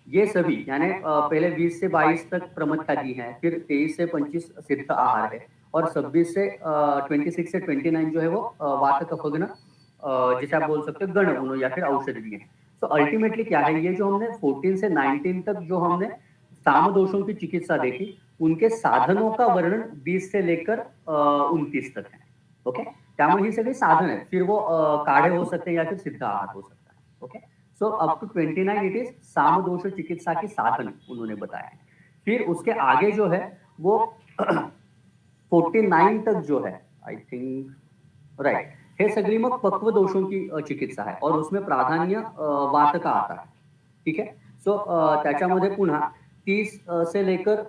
ये सभी यानी पहले 20 से 22 तक प्रमत्ता दी है, फिर 23 से 25 सिद्ध आहार है और 26 से 26 से 29 जो है वो वात कफगन जिसे आप बोल सकते हो गण उन्हों या फिर औषधि दिए हैं. तो अल्टीमेटली क्या है, ये जो हमने 14 से 19 तक जो हमने साम दोषों की चिकित्सा देखी, उनके साधनों का वर्णन 20 से लेकर 29 तक है. ओके. त्यामुळे ही सगळी साधन आहेत. फिर वो काढ़े हो सकते हैं या फिर सिद्ध आहार हो सकता है. Okay. So up to 29 it is साम दोष चिकित्सा की साधन उन्होंने बताया है. फिर उसके आगे जो है वो 49 तक जो है आई थिंक राइट, हे सगळी मग पक्व दोषों की चिकित्सा है और उसमें प्राधान्य वात का आता है. ठीक है. सो त्याच्यामध्ये पुन्हा 30 से लेकर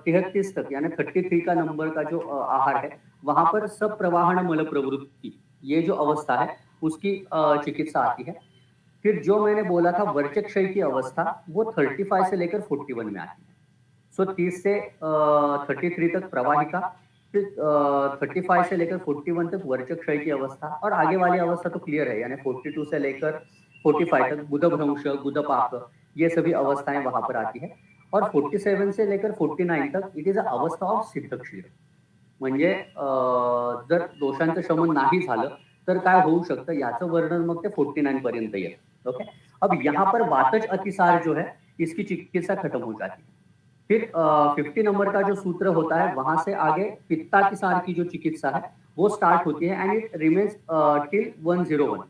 33 तक यानी 33 का नंबर का जो आहार है, वहां पर सब प्रवाहन मल प्रवृत्ति ये जो अवस्था है उसकी चिकित्सा आती है. फिर जो मैंने बोला था वर्चक क्षय की अवस्था वो 35 से लेकर 41 में आती है. सो 30 से 33 तक प्रवाहिका, फिर 35 से लेकर 41 तक वर्चक क्षय की अवस्था और आगे वाली अवस्था तो क्लियर है यानी 42 से लेकर 45 तक गुदभ्रंश, गुदपाक ये सभी अवस्थाएं वहां पर आती है. और 47 से लेकर 49 तक इट इज अ अवस्था ऑफ सिद्ध क्षीर. म्हणजे जर दोषांचं शमन नाही झालं तर काय होऊ शकतं याचं वर्णन मग ते 49 पर्यंत येतं. ओके. अब यहाँ पर वातज अतिसार जो है इसकी चिकित्सा खत्म हो जाती है. फिर 50 नंबर का जो सूत्र होता है वहां से आगे पित्तातिसार की जो चिकित्सा है वो स्टार्ट होती है एंड इट रिमेन्स टिल 101.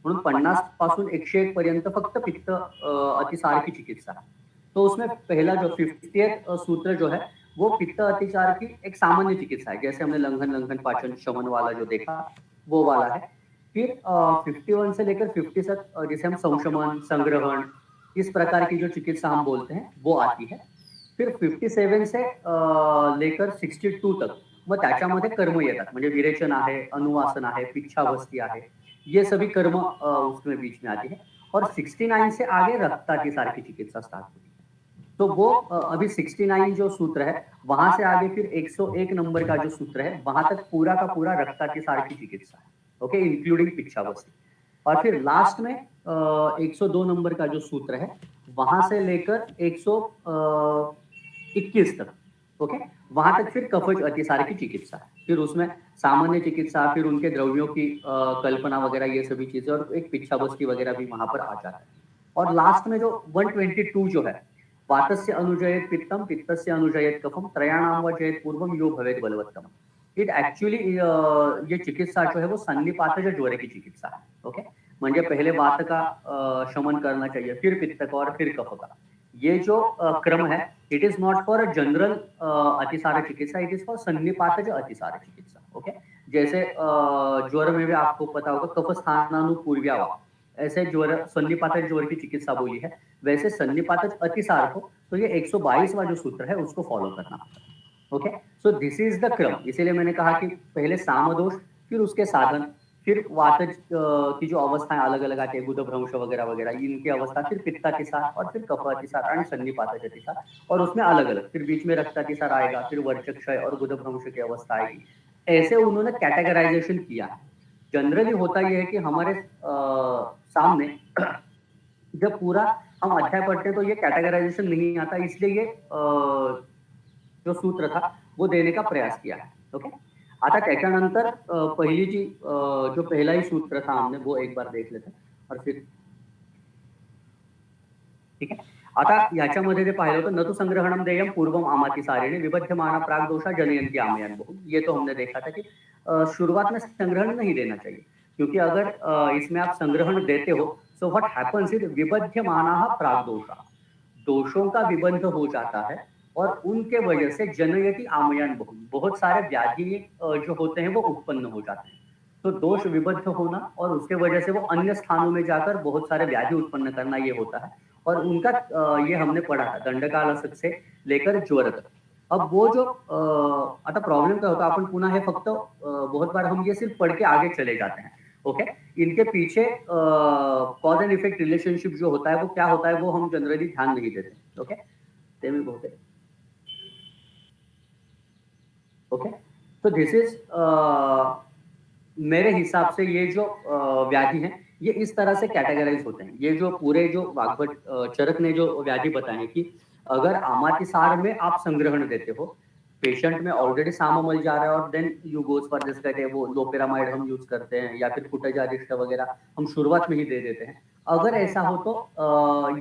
म्हणून 50 पासून 101 पर्यंत फक्त पित्त अतिसार की चिकित्सा है. तो उसमें पहला जो 50th सूत्र जो है वो पित्त अतिसार की एक सामान्य चिकित्सा है, जैसे हमने लंघन पाचन शमन वाला जो देखा वो वाला है. फिर 51 से लेकर 50 तक जिसे हम संशमन, संग्रहण इस प्रकार की जो चिकित्सा हम बोलते हैं वो आती है. फिर 57 से लेकर 62 तक मग त्याच्यामध्ये कर्म येतात, म्हणजे विरेचन आहे, अनुवासन आहे, पिच्छावस्थी आहे, ये सभी कर्म उसमें बीच में आती है. और 69 से आगे रक्तातिसार की चिकित्सा स्टार्ट होती है. तो वो अभी 69 जो सूत्र है, वहां से आगे फिर 101 नंबर का जो सूत्र है, वहां तक पूरा का पूरा रक्तातिसार की चिकित्सा है, ओके, इंक्लूडिंग पिक्षावस्थी। और फिर लास्ट में 102 नंबर का जो सूत्र है, वहां से लेकर 121 तक, ओके, वहां तक फिर कफज अतिसार की चिकित्सा है। फिर उसमें सामान्य चिकित्सा, फिर उनके द्रव्यों की कल्पना वगैरह, ये सभी चीजें, और एक पिक्षावस्थी वगैरह भी वहां पर आ जाता है। और लास्ट में जो 122 जो है, वातस्य अनुजयत पित्तम, पित्तस्य अनुजयत कफम, त्रयाणाम व जयत पूर्वम यो भवेत बलवत्तम। इट एक्चुअली ये चिकित्सा जो है वो सन्निपातज ज्वर की चिकित्सा है, ओके। म्हणजे पहले वात का शमन करना चाहिए, फिर पित्त का और फिर कफ का। ये जो क्रम है, it is not for general अतिसार चिकित्सा, इट इज फॉर सन्निपातज अतिसार चिकित्सा, ओके। जैसे ज्वर में भी आपको पता होगा कफ स्थानानुपूर्व्या, ऐसे ज्वर सन्निपातज ज्वर की चिकित्सा बोली है, वैसे सन्निपातज अतिसार को तो ये 122वां जो सूत्र है उसको फॉलो करना होता है, okay. So this is the क्रम। इसीलिए मैंने कहा कि पहले सामदोष, फिर उसके साधन, फिर वातज की जो अवस्थाएं अलग अलग आती है, गुदभ्रंश वगैरह वगैरह, इनकी अवस्था, फिर पित्तातिसार, और फिर कफातिसार और सन्निपातज अतिसार, और उसमें अलग अलग फिर बीच में रक्तातिसार आएगा, फिर वर्चक्षय और गुदभ्रंश की अवस्था आएगी। ऐसे उन्होंने कैटेगराइजेशन किया है। जनरली होता यह है कि हमारे सामने जब पूरा हम अध्याय पढ़ते हैं तो ये कैटेगराइजेशन नहीं आता, इसलिए ये जो सूत्र था वो देने का प्रयास किया है, ओके। आता त्याच्यानंतर पहिली जी जो पहिलाही सूत्र था हमने वो एक बार देख लेते हैं, और फिर ठीक है। आता ह्याच्यामध्ये जे पाहिलं होतं, न तो संग्रहणम देयम पूर्वम आमाति सारिणे विबध्यमाना प्राग दोषा जनयंती आमयन बहु, ये तो हमने देखा था कि शुरुआत में संग्रहण नहीं देना चाहिए, क्योंकि अगर इसमें आप संग्रहण देते हो, सो व्हाट हैपेंस इज विबध्यमाना प्राग दोषा, दोषों का विबंध हो जाता है, और उनके वजह से जनयति आमयन बहु, बहुत सारे व्याधि जो होते हैं वो उत्पन्न हो जाते हैं। तो दोष विबद्ध होना और उसके वजह से वो अन्य स्थानों में जाकर बहुत सारे व्याधि उत्पन्न करना, ये होता है। और उनका ये हमने पढ़ा था दंडकालसक से लेकर ज्वर तक। अब वो जो आता प्रॉब्लेम क्या होता है, अपन पुन्हा हे फक्त बहुत बार हम ये सिर्फ पढ़ के आगे चले जाते हैं, ओके। इनके पीछे कॉज एंड इफेक्ट रिलेशनशिप जो होता है वो क्या होता है वो हम जनरली ध्यान नहीं देते, ओके। ते मी बहुतेक, ओके। तो दिस इज मेरे हिसाब से ये जो व्याधि हैं ये इस तरह से कैटेगराइज होते हैं। ये जो पूरे जो वाग्भट चरक ने जो व्याधि बताए हैं कि अगर आमातिसार में आप संग्रहण देते हो, पेशेंट में ऑलरेडी सामामल जा रहा है, और then you goes for this, कहते हैं वो लोपेरामाइड हम यूज करते हैं, या फिर कुटजारिष्ट वगैरह हम शुरुआत में ही दे देते हैं। अगर ऐसा हो तो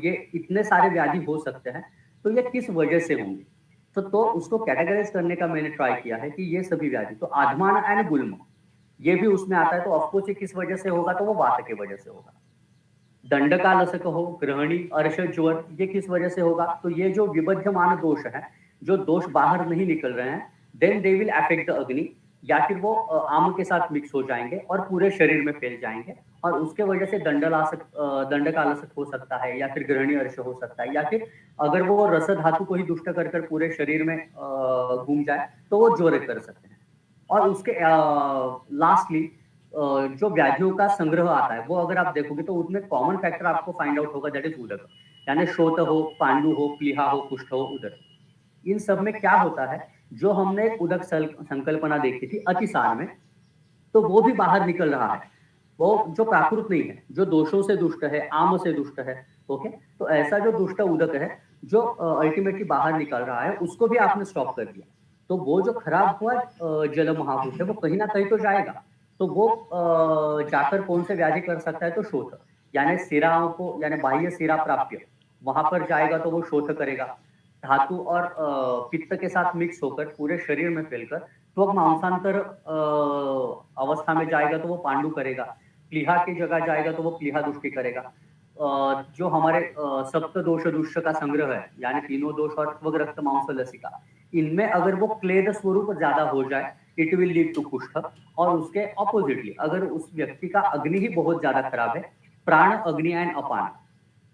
ये इतने सारे व्याधि हो सकते हैं, तो ये किस वजह से होंगे, तो उसको कैटेगराइज करने का मैंने ट्राई किया है कि ये सभी व्याधि, तो आधमान एंड गुल्म ये भी उसमें आता है। तो ऑफकोर्स ये किस वजह से होगा, तो वो वात की वजह से होगा। दंडकालसक हो, ग्रहणी, अर्श ज्वर, ये किस वजह से होगा, तो ये जो विबध्यमान दोष है, जो दोष बाहर नहीं निकल रहे हैं, then they will affect the अग्नि, या फिर वो आम के साथ मिक्स हो जाएंगे और पूरे शरीर में फैल जाएंगे, और उसके वजह से दंडकालसक हो सकता है, या फिर ग्रहणी अर्श हो सकता है, या फिर अगर वो रस धातु को ही दुष्ट कर पूरे शरीर में घूम जाए तो वो ज्वर कर सकते हैं। और उसके लास्टली जो व्याधियों का संग्रह आता है, वो अगर आप देखोगे तो उसमें कॉमन फैक्टर आपको फाइंड आउट होगा, दैट इज उदक, यानी शोथ हो, पांडु हो, प्लीहा हो, कुष्ठ हो, उदर। इन सब में क्या होता है, जो हमने उदक संकल्पना देखी थी अतिसार में, तो वो भी बाहर निकल रहा है। वो जो प्राकृत नहीं है, जो दोषों से दुष्ट है, आम से दुष्ट है, ओके। तो ऐसा जो दुष्ट उदक है जो अल्टीमेटली बाहर निकल रहा है, उसको भी आपने स्टॉप कर दिया, तो वो जो खराब हुआ जल महाभूत है वो कहीं ना कहीं तो जाएगा। तो वो जाकर कौन से व्याधि कर सकता है, तो शोथ, यानी सिराओं को, यानी बाह्य सिरा प्राप्य, वहां पर जाएगा तो वो शोथ करेगा। धातु और पित्त के साथ मिक्स होकर पूरे शरीर में फैलकर त्वक मांसांतर अवस्था में जाएगा तो वो पांडु करेगा। प्लीहा की जगह जाएगा तो वो प्लीहा दुष्टि करेगा। जो हमारे सप्त दोष दुष्ट का संग्रह है, यानी तीनों दोष और त्वक रक्त मांस लसिका, इनमें अगर वो क्लेद स्वरूप ज्यादा हो जाए, इट विल लीड टू कुष्ठ। और उसके ऑपोजिटली अगर उस व्यक्ति का अग्नि ही बहुत ज्यादा खराब है, प्राण, अग्नि एंड अपान,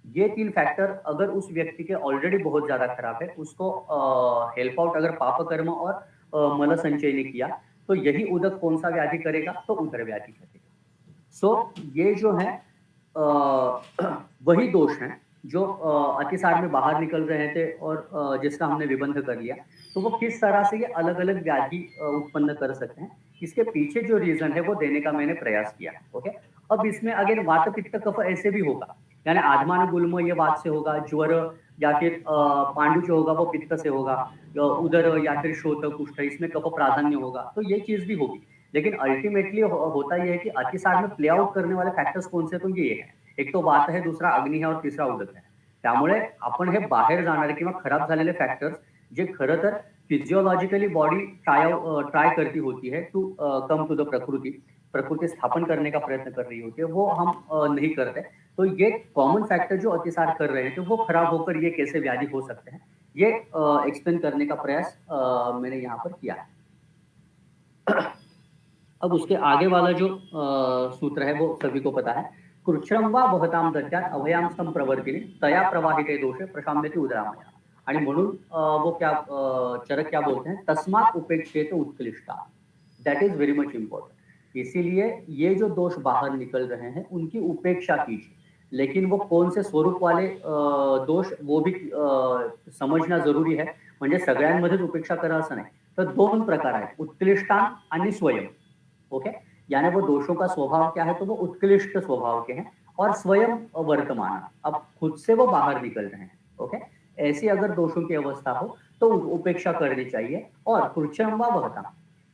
ये तीन फैक्टर अगर उस व्यक्ति के ऑलरेडी बहुत ज्यादा खराब है, उसको हेल्प आउट अगर पाप कर्म और मल संचय ने किया, तो यही उदक कौन सा व्याधि करेगा, तो उदर व्याधि करेगा। सो ये जो है वही दोष हैं जो अतिसार में बाहर निकल रहे थे और जिसका हमने विबंध कर लिया, तो वो किस तरह से ये अलग-अलग व्याधि उत्पन्न कर सकते हैं, इसके पीछे जो रीज़न है वो देने का मैंने प्रयास किया, ओके? अब इसमें अगेन वात, पित्त, कफ ऐसे भी होगा, यानी आधमानुगुल्म ये वात से होगा, ज्वर या फिर पांडु जो होगा वो पित्त से होगा, उदर या फिर शोथ, कुष्ठ इसमें कफ प्राधान्य होगा, तो ये चीज़ भी होगी। लेकिन अल्टीमेटली होता ये है कि अतिसार में प्ले आउट करने वाले फॅक्टर्स कोणते तो ये है. एक तो वात है, दूसरा अग्नी है और तिसरा उदक है. त्यामुळे आपण हे बाहेर जाणारे किंवा खराब झालेले फॅक्टर्स जे खरं तर फिजियोलॉजिकली बॉडी ट्राय करती होती है टू कम टू द प्रकृति स्थापन करने का प्रयत्न कर रही होती है, वो हम नहीं करते. तो ये कॉमन फैक्टर जो अतिसार कर रहे हैं तो वो खराब होकर ये कैसे व्याधि हो सकते हैं, ये एक्सप्लेन करने का प्रयास मैंने यहाँ पर किया है. अब उसके आगे वाला जो सूत्र है वो सभी को पता है. कृच्छ्रम वा वहताम दद्यात् अभयांस्तं प्रवर्तिनी तया प्रवाहिते दोषे प्रशाम्यति उदरामया. आणि म्हणून वो क्या चरक क्या बोलते हैं, तस्मात् उपेक्षेत उत्कृष्टा. That is very much important. इसीलिए ये जो दोष बाहर निकल रहे हैं उनकी उपेक्षा कीजिए. लेकिन वो कौन से स्वरूप वाले दोष वो भी समझना जरुरी है. म्हणजे सगळ्यांमध्येच उपेक्षा करा असं नाही. तर दोन प्रकार आहेत, उत्कृष्टान आणि स्वयं. ओके, यानी वो दोषों का स्वभाव क्या है, तो वो उत्कृष्ट स्वभाव के हैं और स्वयं वर्तमान, अब खुद से वो बाहर निकल रहे हैं. ओके, ऐसी अगर दोषों की अवस्था हो तो उपेक्षा करनी चाहिए. और कृच्छ्रम वा वहताम,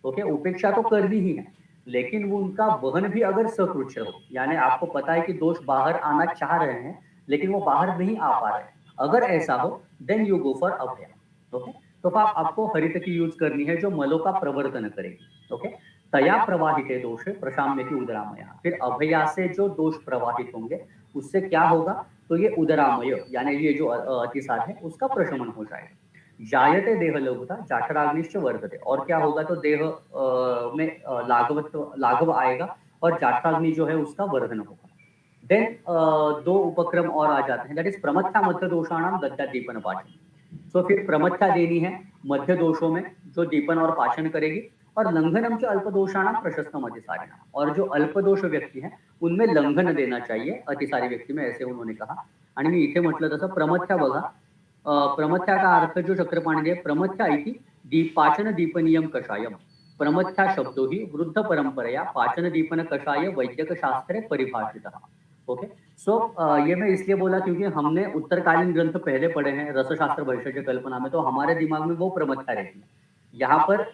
ओके, उपेक्षा तो करनी ही है, लेकिन वो उनका वहन भी अगर सकृच्छ हो, यानी आपको पता है कि दोष बाहर आना चाह रहे हैं लेकिन वो बाहर नहीं आ पा रहे हैं, अगर ऐसा हो देन यू गो फॉर अभय. ओके, तो आपको हरित की यूज करनी है जो मलों का प्रवर्तन करेगी. ओके, तया प्रवाहिते दोषे प्रशाम्यति उदरामय. फिर अभया से जो दोष प्रवाहित होंगे उससे क्या होगा, तो ये उदरामय यानी ये जो अतिसार है उसका प्रशमन हो जाएगा. जायते देह लघुता जाठराग्निश्च वर्धते. और क्या होगा, तो देह में लाघव आएगा और जाठराग्नि जो है उसका वर्धन होगा. देन दो उपक्रम और आ जाते हैं, दैट इज प्रमथ्या मध्य दोषाणाम दत्ता दीपन पाचन. सो फिर प्रमथ्या देनी है मध्य दोषों में जो दीपन और पाचन करेगी, और लंघनम च अल्पदोषाणाम प्रशस्तम अतिसारिणाम. और जो अल्पदोष व्यक्ति हैं उनमें लंघन देना चाहिए अतिसारी व्यक्ति में, ऐसे उन्होंने कहा. आणि मी इथे म्हटलं तसं प्रमथ्या बघा, प्रमथ्या का अर्थ जो चक्रपाणी दे, प्रमथ्या इति पाचन दीपनीयम कषायम. प्रमथ्या शब्दो ही वृद्ध परंपरया पाचन दीपन कषाय वैद्यक शास्त्रे परिभाषितः. ओके, सो ये मैं इसलिए बोला क्योंकि हमने उत्तरकालीन ग्रंथ पहले पढ़े हैं रसशास्त्र भविष्य कल्पना में, तो हमारे दिमाग में वो प्रमथ्या रहती है. यहाँ पर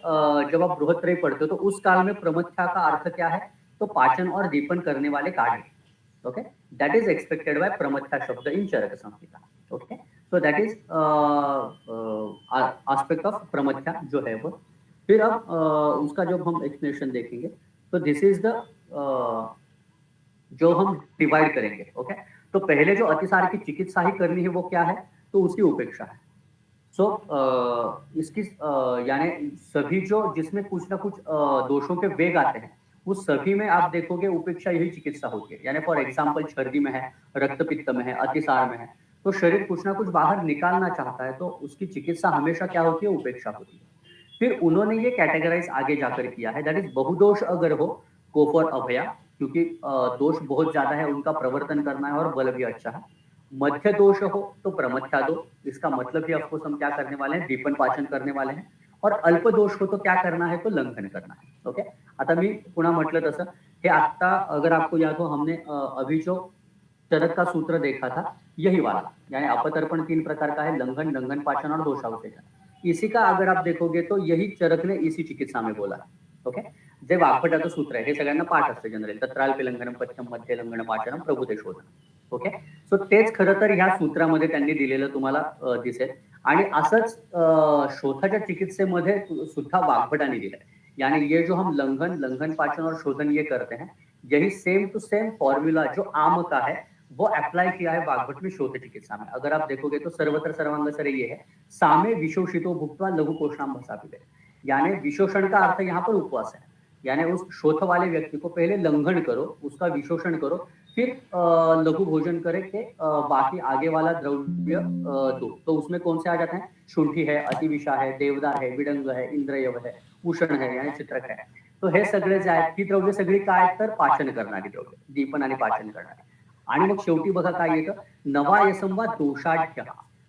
जब आप बृहत्त्रयी पढ़ते हो तो उस काल में प्रमथ्या का अर्थ क्या है, तो पाचन और दीपन करने वाले कार्य. Okay, that is expected by प्रमथ्या शब्द in Charak Samhita. Okay, so that is aspect of प्रमथ्या जो है वो. फिर अब उसका जब हम एक्सप्लेनेशन देखेंगे तो दिस इज द जो हम डिवाइड करेंगे. ओके, तो पहले जो अतिसार की चिकित्सा ही करनी है वो क्या है, तो उसकी उपेक्षा है. सो इसकी यानी सभी जो जिसमें कुछ ना कुछ दोषों के वेग आते हैं उस सभी में आप देखोगे उपेक्षा यही चिकित्सा होती है. यानी फॉर एग्जाम्पल छर्दी में है, रक्तपित्त में है, अतिसार में है, तो शरीर कुछ ना कुछ बाहर निकालना चाहता है, तो उसकी चिकित्सा हमेशा क्या होती है, उपेक्षा होती है. फिर उन्होंने ये कैटेगराइज आगे जाकर किया है, दैट इज बहुदोष अगर हो गो फॉर अभया, क्योंकि दोष बहुत ज्यादा है, उनका प्रवर्तन करना है और बल भी अच्छा है. मध्य दोष हो तो प्रमथ्या दो, इसका मतलब भी ऑफकोर्स हम क्या करने वाले हैं, दीपन पाचन करने वाले हैं. और अल्प दोष हो तो क्या करना है, तो लंघन करना है. ओके, आता मी पुन्हा म्हटलं तसं हे आता अगर आपको याद हो हमने अभी जो चरक का सूत्र देखा था यही वाला, यानी अपतर्पण 3 प्रकार का है, लंघन, लंघन पाचन और दोषावशेषण. इसी का अगर आप देखोगे तो यही चरक ने इसी चिकित्सा में बोला. ओके, जे वाग्भटाचं सूत्र आहे हे सगळ्यांना पाठ असतं जनरल, तत्राल्पे लंघनम पथ्यम मध्ये लंघन पाचनम प्रभुते शोधन. ओके, सो तेच खरं तर ह्या सूत्रामध्ये त्यांनी दिलेलं तुम्हाला दिसेल. आणि असंच शोथाच्या चिकित्सेमध्ये सुद्धा वाग्भटाने दिलंय. यानी ये जो हम लंघन पाचन और शोधन ये करते हैं, यही सेम टू सेम फॉर्मूला जो आम का है वो अप्लाई किया है वाग्भट में शोथ चिकित्सा में. अगर आप देखोगे तो सर्वत्र सर्वांग सर ये है, सामे विशोषितो भुक्त्वा लघु कोष्णाम भसापिते. यानी विशोषण का अर्थ यहाँ पर उपवास है, यानी उस शोथ वाले व्यक्ति को पहले लंघन करो, उसका विशोषण करो, फिर लघु भोजन करे के बाकी आगे वाला द्रव्य दो. तो उसमें कौन से आ जाते हैं, शुंठी है, अतिविषा है, देवदार है, विडंग है, इंद्रयव है, उषण है यानी चित्रक है. तो हे सगळे जे आहेत ही द्रव्य सगळी काय तर पाचन करणारी द्रव्य, दीपन आणि पाचन करणारी. आणि मग शेवटी बघा काय येतं, नवा यसम वा दोषाढ्य.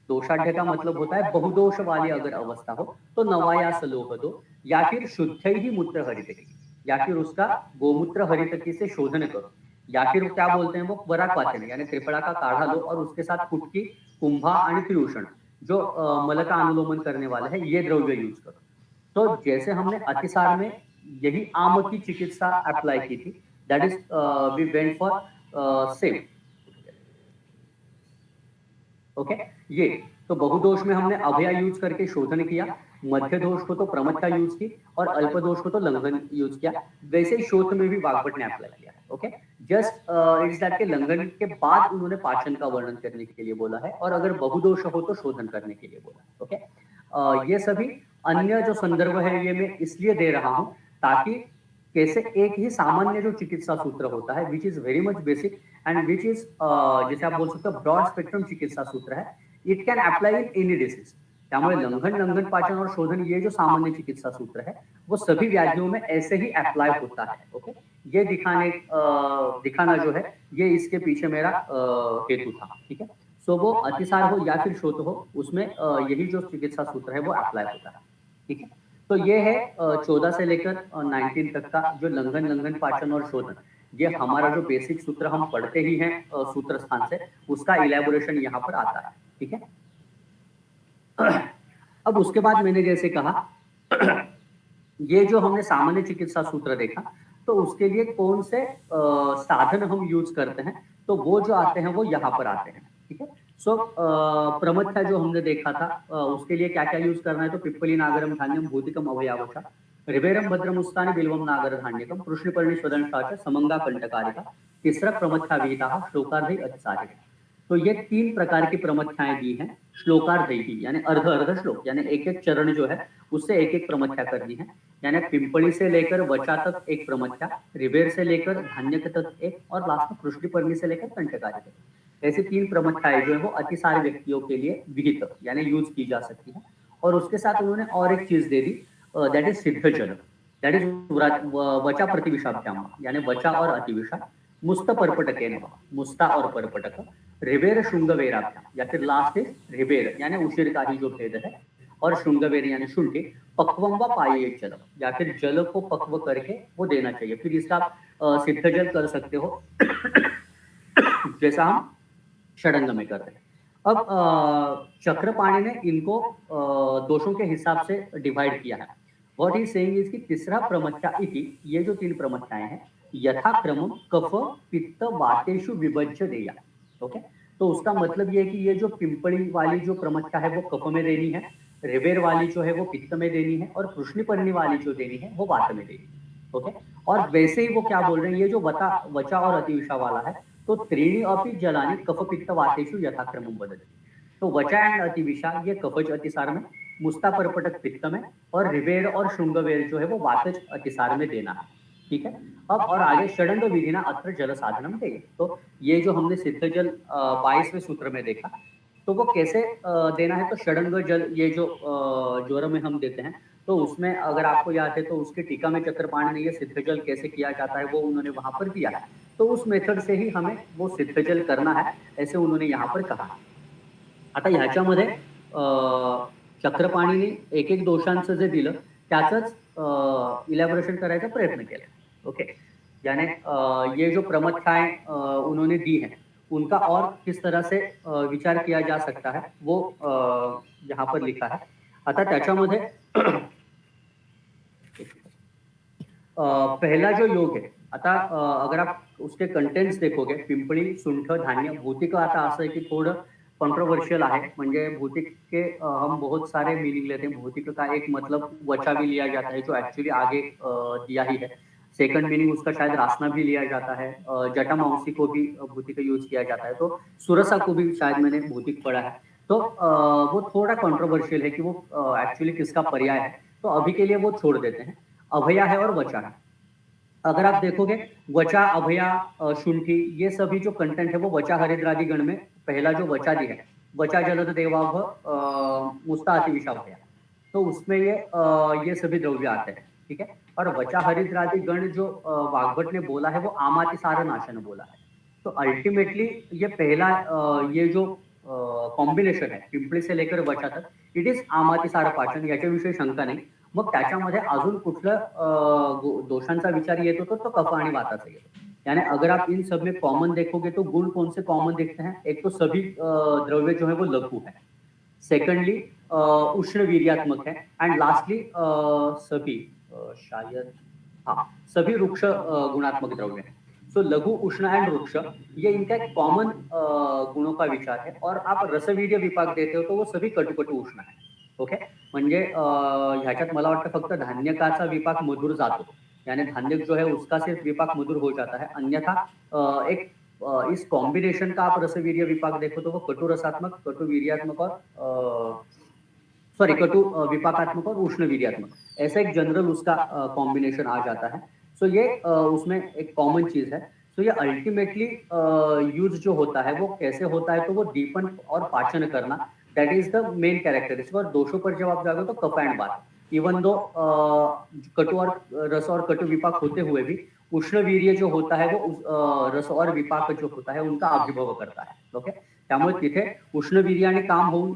दोषाढ्य का मतलब होता है बहुदोष वाली अगर अवस्था हो तो नवायास लोह दो, या फिर शुद्ध ही मूत्र हरितकी, या फिर उसका गोमूत्र हरितकी से शोधन करो, या फिर वो क्या बोलते हैं वो वराक वाचन यानी त्रिफला का काढ़ा लो और उसके साथ फुटकी, कुंभा आणि त्रिभूषण जो मल का अनुलोमन करने वाला है ये द्रव्य यूज करो। तो जैसे हमने अतिसार में यही आम की चिकित्सा अप्लाई की थी, that is we went for same. Okay, ये तो बहुदोष में हमने अभया यूज करके शोधन किया, मध्य दोष को तो प्रमथ्या यूज की और अल्प दोष को तो लंघन यूज किया। वैसे ही शोध में भी वाग्भट ने अप्लाई किया। ओके, जस्ट इट्स दैट के लंघन के बाद उन्होंने पाचन का वर्णन करने के लिए बोला है और अगर बहुदोष हो तो शोधन करने के लिए बोला है। ओके, ये सभी अन्य जो संदर्भ है ये मैं इसलिए दे रहा हूं ताकि कैसे एक ही सामान्य जो चिकित्सा सूत्र होता है which is very much basic and which is जैसे आप बोल सकते हो ब्रॉड स्पेक्ट्रम चिकित्सा सूत्र है, it can apply in any disease. त्यामुळे लंघन लंघन पाचन और शोधन ये जो सामान्य चिकित्सा सूत्र है वो सभी व्याधियों में ऐसे ही अप्लाई होता है। ओके, ये दिखाना जो है ये इसके पीछे मेरा हेतु था। ठीक है, सो वो अतिसार हो या फिर शोथ हो उसमें यही जो चिकित्सा सूत्र है वो अप्लाई होता है। ठीक है, तो ये है 14 से लेकर 19 तक का जो लंघन लंघन पाचन और शोधन, ये हमारा जो बेसिक सूत्र हम पढ़ते ही हैं सूत्र स्थान से, उसका इलेबोरेशन यहाँ पर आता है। ठीक है, अब उसके बाद मैंने जैसे कहा ये जो हमने सामान्य चिकित्सा सूत्र देखा तो उसके लिए कौन से साधन हम यूज करते हैं, तो वो जो आते हैं वो यहाँ पर आते हैं। ठीक है, सो प्रमथ्या जो हमने देखा था उसके लिए क्या क्या यूज करना है, तो पिप्पली नागरम धान्यम भूतिकम अभयावशा, रिवेरम भद्रमुस्तानि बिल्वम नागर धान्यकम कृष्णपर्णी स्वदंशाच समंगा कंटकारिका, तीसरा प्रमथ्या विहिता श्लोकार्धे अतिसारिका। तो ये 3 प्रकार की प्रमथ्याएं दी हैं श्लोकार्धेही यानी अर्ध अर्ध श्लोक, यानी एक एक चरण जो है उससे एक एक प्रमथ्या करनी है। यानी पिंपली से लेकर वचा तक एक प्रमथ्या, रिवेर से लेकर धान्यक तक एक और लास्ट में कृष्णपर्णी से लेकर कंटकारी तक। ऐसी 3 प्रमथ्याएं जो है वो अतिसार व्यक्तियों के लिए विहित यानी यूज की जा सकती है। और उसके साथ उन्होंने और एक चीज दे दी, दैट इज सिद्ध जल, दैट इज वचा प्रतिविषाभ्याम यानी वचा और अतिविषा, मुस्त परपटके नमः, मुस्ता और परपटक, रिवेर शुंगवेराभ्याम या फिर लास्ट इज रिवेर यानी उशिर का ही जो भेद है, और शुंगवेर यानी शुंठी, पक्वम व पाये जल या फिर जल को पक्व करके वो देना चाहिए। फिर इसका सिद्ध जल कर सकते हो जैसा हम षडंग में कर रहे हैं। अब चक्रपाणी ने इनको दोषों के हिसाब से डिवाइड किया है। व्हाट इज सेइंग इज कि तीसरा प्रमथ्या इति, ये जो 3 प्रमथ्याएं हैं यथाक्रम कफ पित्त वातेषु विभज्य देया। ओके, तो उसका मतलब ये है कि ये जो पिंपली वाली जो प्रमथ्या है वो कफ में देनी है, रिवेर वाली जो है वो पित्त में देनी है और कृष्णपर्णी वाली जो देनी है वो वात में देनी है। ओके, और वैसे ही वो क्या बोल रहे हैं, ये जो वचा और अतिविषा वाला है तो त्रीणि अपि जलानि कफ पित्त वातेषु यथाक्रमम बदलती। तो वचा एंड अतिविषा ये कफज अतिसार में, मुस्ता परपटक पित्त में और रिवेर और शुंगवेर जो है वो वातज अतिसार में देना है। ठीक है, अब और आगे षडंग विधिना अत्र जल साधनम देय। तो ये जो हमने सिद्ध जल 22वें सूत्र में देखा तो वो कैसे देना है, तो षडंग जल ये जो ज्वर में हम देते हैं तो उसमें अगर आपको याद है तो उसके टीका में चक्रपाणी ने ये सिद्ध जल कैसे किया जाता है वो उन्होंने वहां पर दिया है। तो उस मेथड से ही हमें वो सिद्ध जल करना है ऐसे उन्होंने यहाँ पर कहा। आता ह्याच्यामध्ये चक्रपाणीने एक एक दोषांचं जे दिलं त्याचंच इलॅबोरेशन करायचा प्रयत्न केला। ओके, यानी ये जो प्रमथ्याएं उन्होंने दी हैं उनका और किस तरह से विचार किया जा सकता है वो यहाँ पर लिखा है। आता त्याच्यामध्ये पहला जो योग है, आता अगर आप उसके कंटेंट्स देखोगे पिंपळी सुंठ धान्य भौतिक, आता असं आहे की थोडं कंट्रोवर्शियल आहे, म्हणजे भौतिक के हम बहुत सारे मीनिंग लेते हैं। भौतिक का एक मतलब वचा भी लिया जाता है जो एक्चुअली आगे दिया ही है। सेकंड मीनिंग उसका शायद रासना भी लिया जाता है, जटा मांसी को भी भौतिक यूज किया जाता है, तो सुरसा को भी शायद मैंने भौतिक पढ़ा है। तो वो थोड़ा कंट्रोवर्शियल है कि वो एक्चुअली किसका पर्याय है, तो अभी के लिए वो छोड़ देते हैं। अभया है और वचा है। अगर आप देखोगे वचा अभया शुंठी ये सभी जो कंटेंट है वो वचा हरिद्रादि गण में पहला जो वचा दिया है, वचा जलद देवाभ मुस्ता अतिविषा भया, तो उसमें ये सभी द्रव्य आते हैं। ठीक है, और वचा हरिद्रादि गण जो वाग्भट ने बोला है वो आमातिसार नाशन बोला है। तो अल्टीमेटली ये पहला ये जो कॉम्बिनेशन आहे पिंपळी से लेकर वचा तक इट इज आमातिसार पाचन याच्याविषयी शंका नाही. मग त्याच्यामध्ये अजून कुठलं दोषांचा विचार येतो तो कफ आणि वाताचा येतो. यानी अगर आप इन सब में कॉमन देखोगे तो गुण कौन से कॉमन दिखते हैं? एक तो सभी द्रव्य जो है वो लघु है. सेकंडली उष्ण वीर्यात्मक है एंड लास्टली सभी शायद हाँ सभी वृक्ष गुणात्मक द्रव्य है. सो लघु उष्ण एंड वृक्ष ये इनका एक कॉमन गुणों का विचार है. और आप रसवीर्य विपाक देते हो तो वो सभी कटुकटु उष्ण है. ओके म्हणजे ह्याच्यात मला वाटतं फक्त धान्यकाचा विपाक मधुर जातो. यानी धान्य जो है उसका सिर्फ विपाक मधुर हो जाता है. अन्यथा एक इस कॉम्बिनेशन का आप रसवीर्य विपाक देखो तो वो कटु रसात्मक, कटु वीर्यात्मक और सॉरी कटु विपाकात्मक और उष्ण वीर्यात्मक ऐसा एक जनरल उसका कॉम्बिनेशन आ जाता है. सो ये उसमें एक कॉमन चीज है. तो ये अल्टीमेटली यूज जो होता है वो कैसे होता है तो वो दीपन और पाचन करना that is the main characteristic. और दोषों पर जब आप जाओगे तो कफ एंड बात इवन दो कटु और रस और कटु विपाक होते हुए भी उष्ण वीर्य जो होता है वो रस और विपाक जो होता है उनका आविर्भाव करता है. ओके त्यामुळे तिथे उष्ण वीर्याने काम होऊन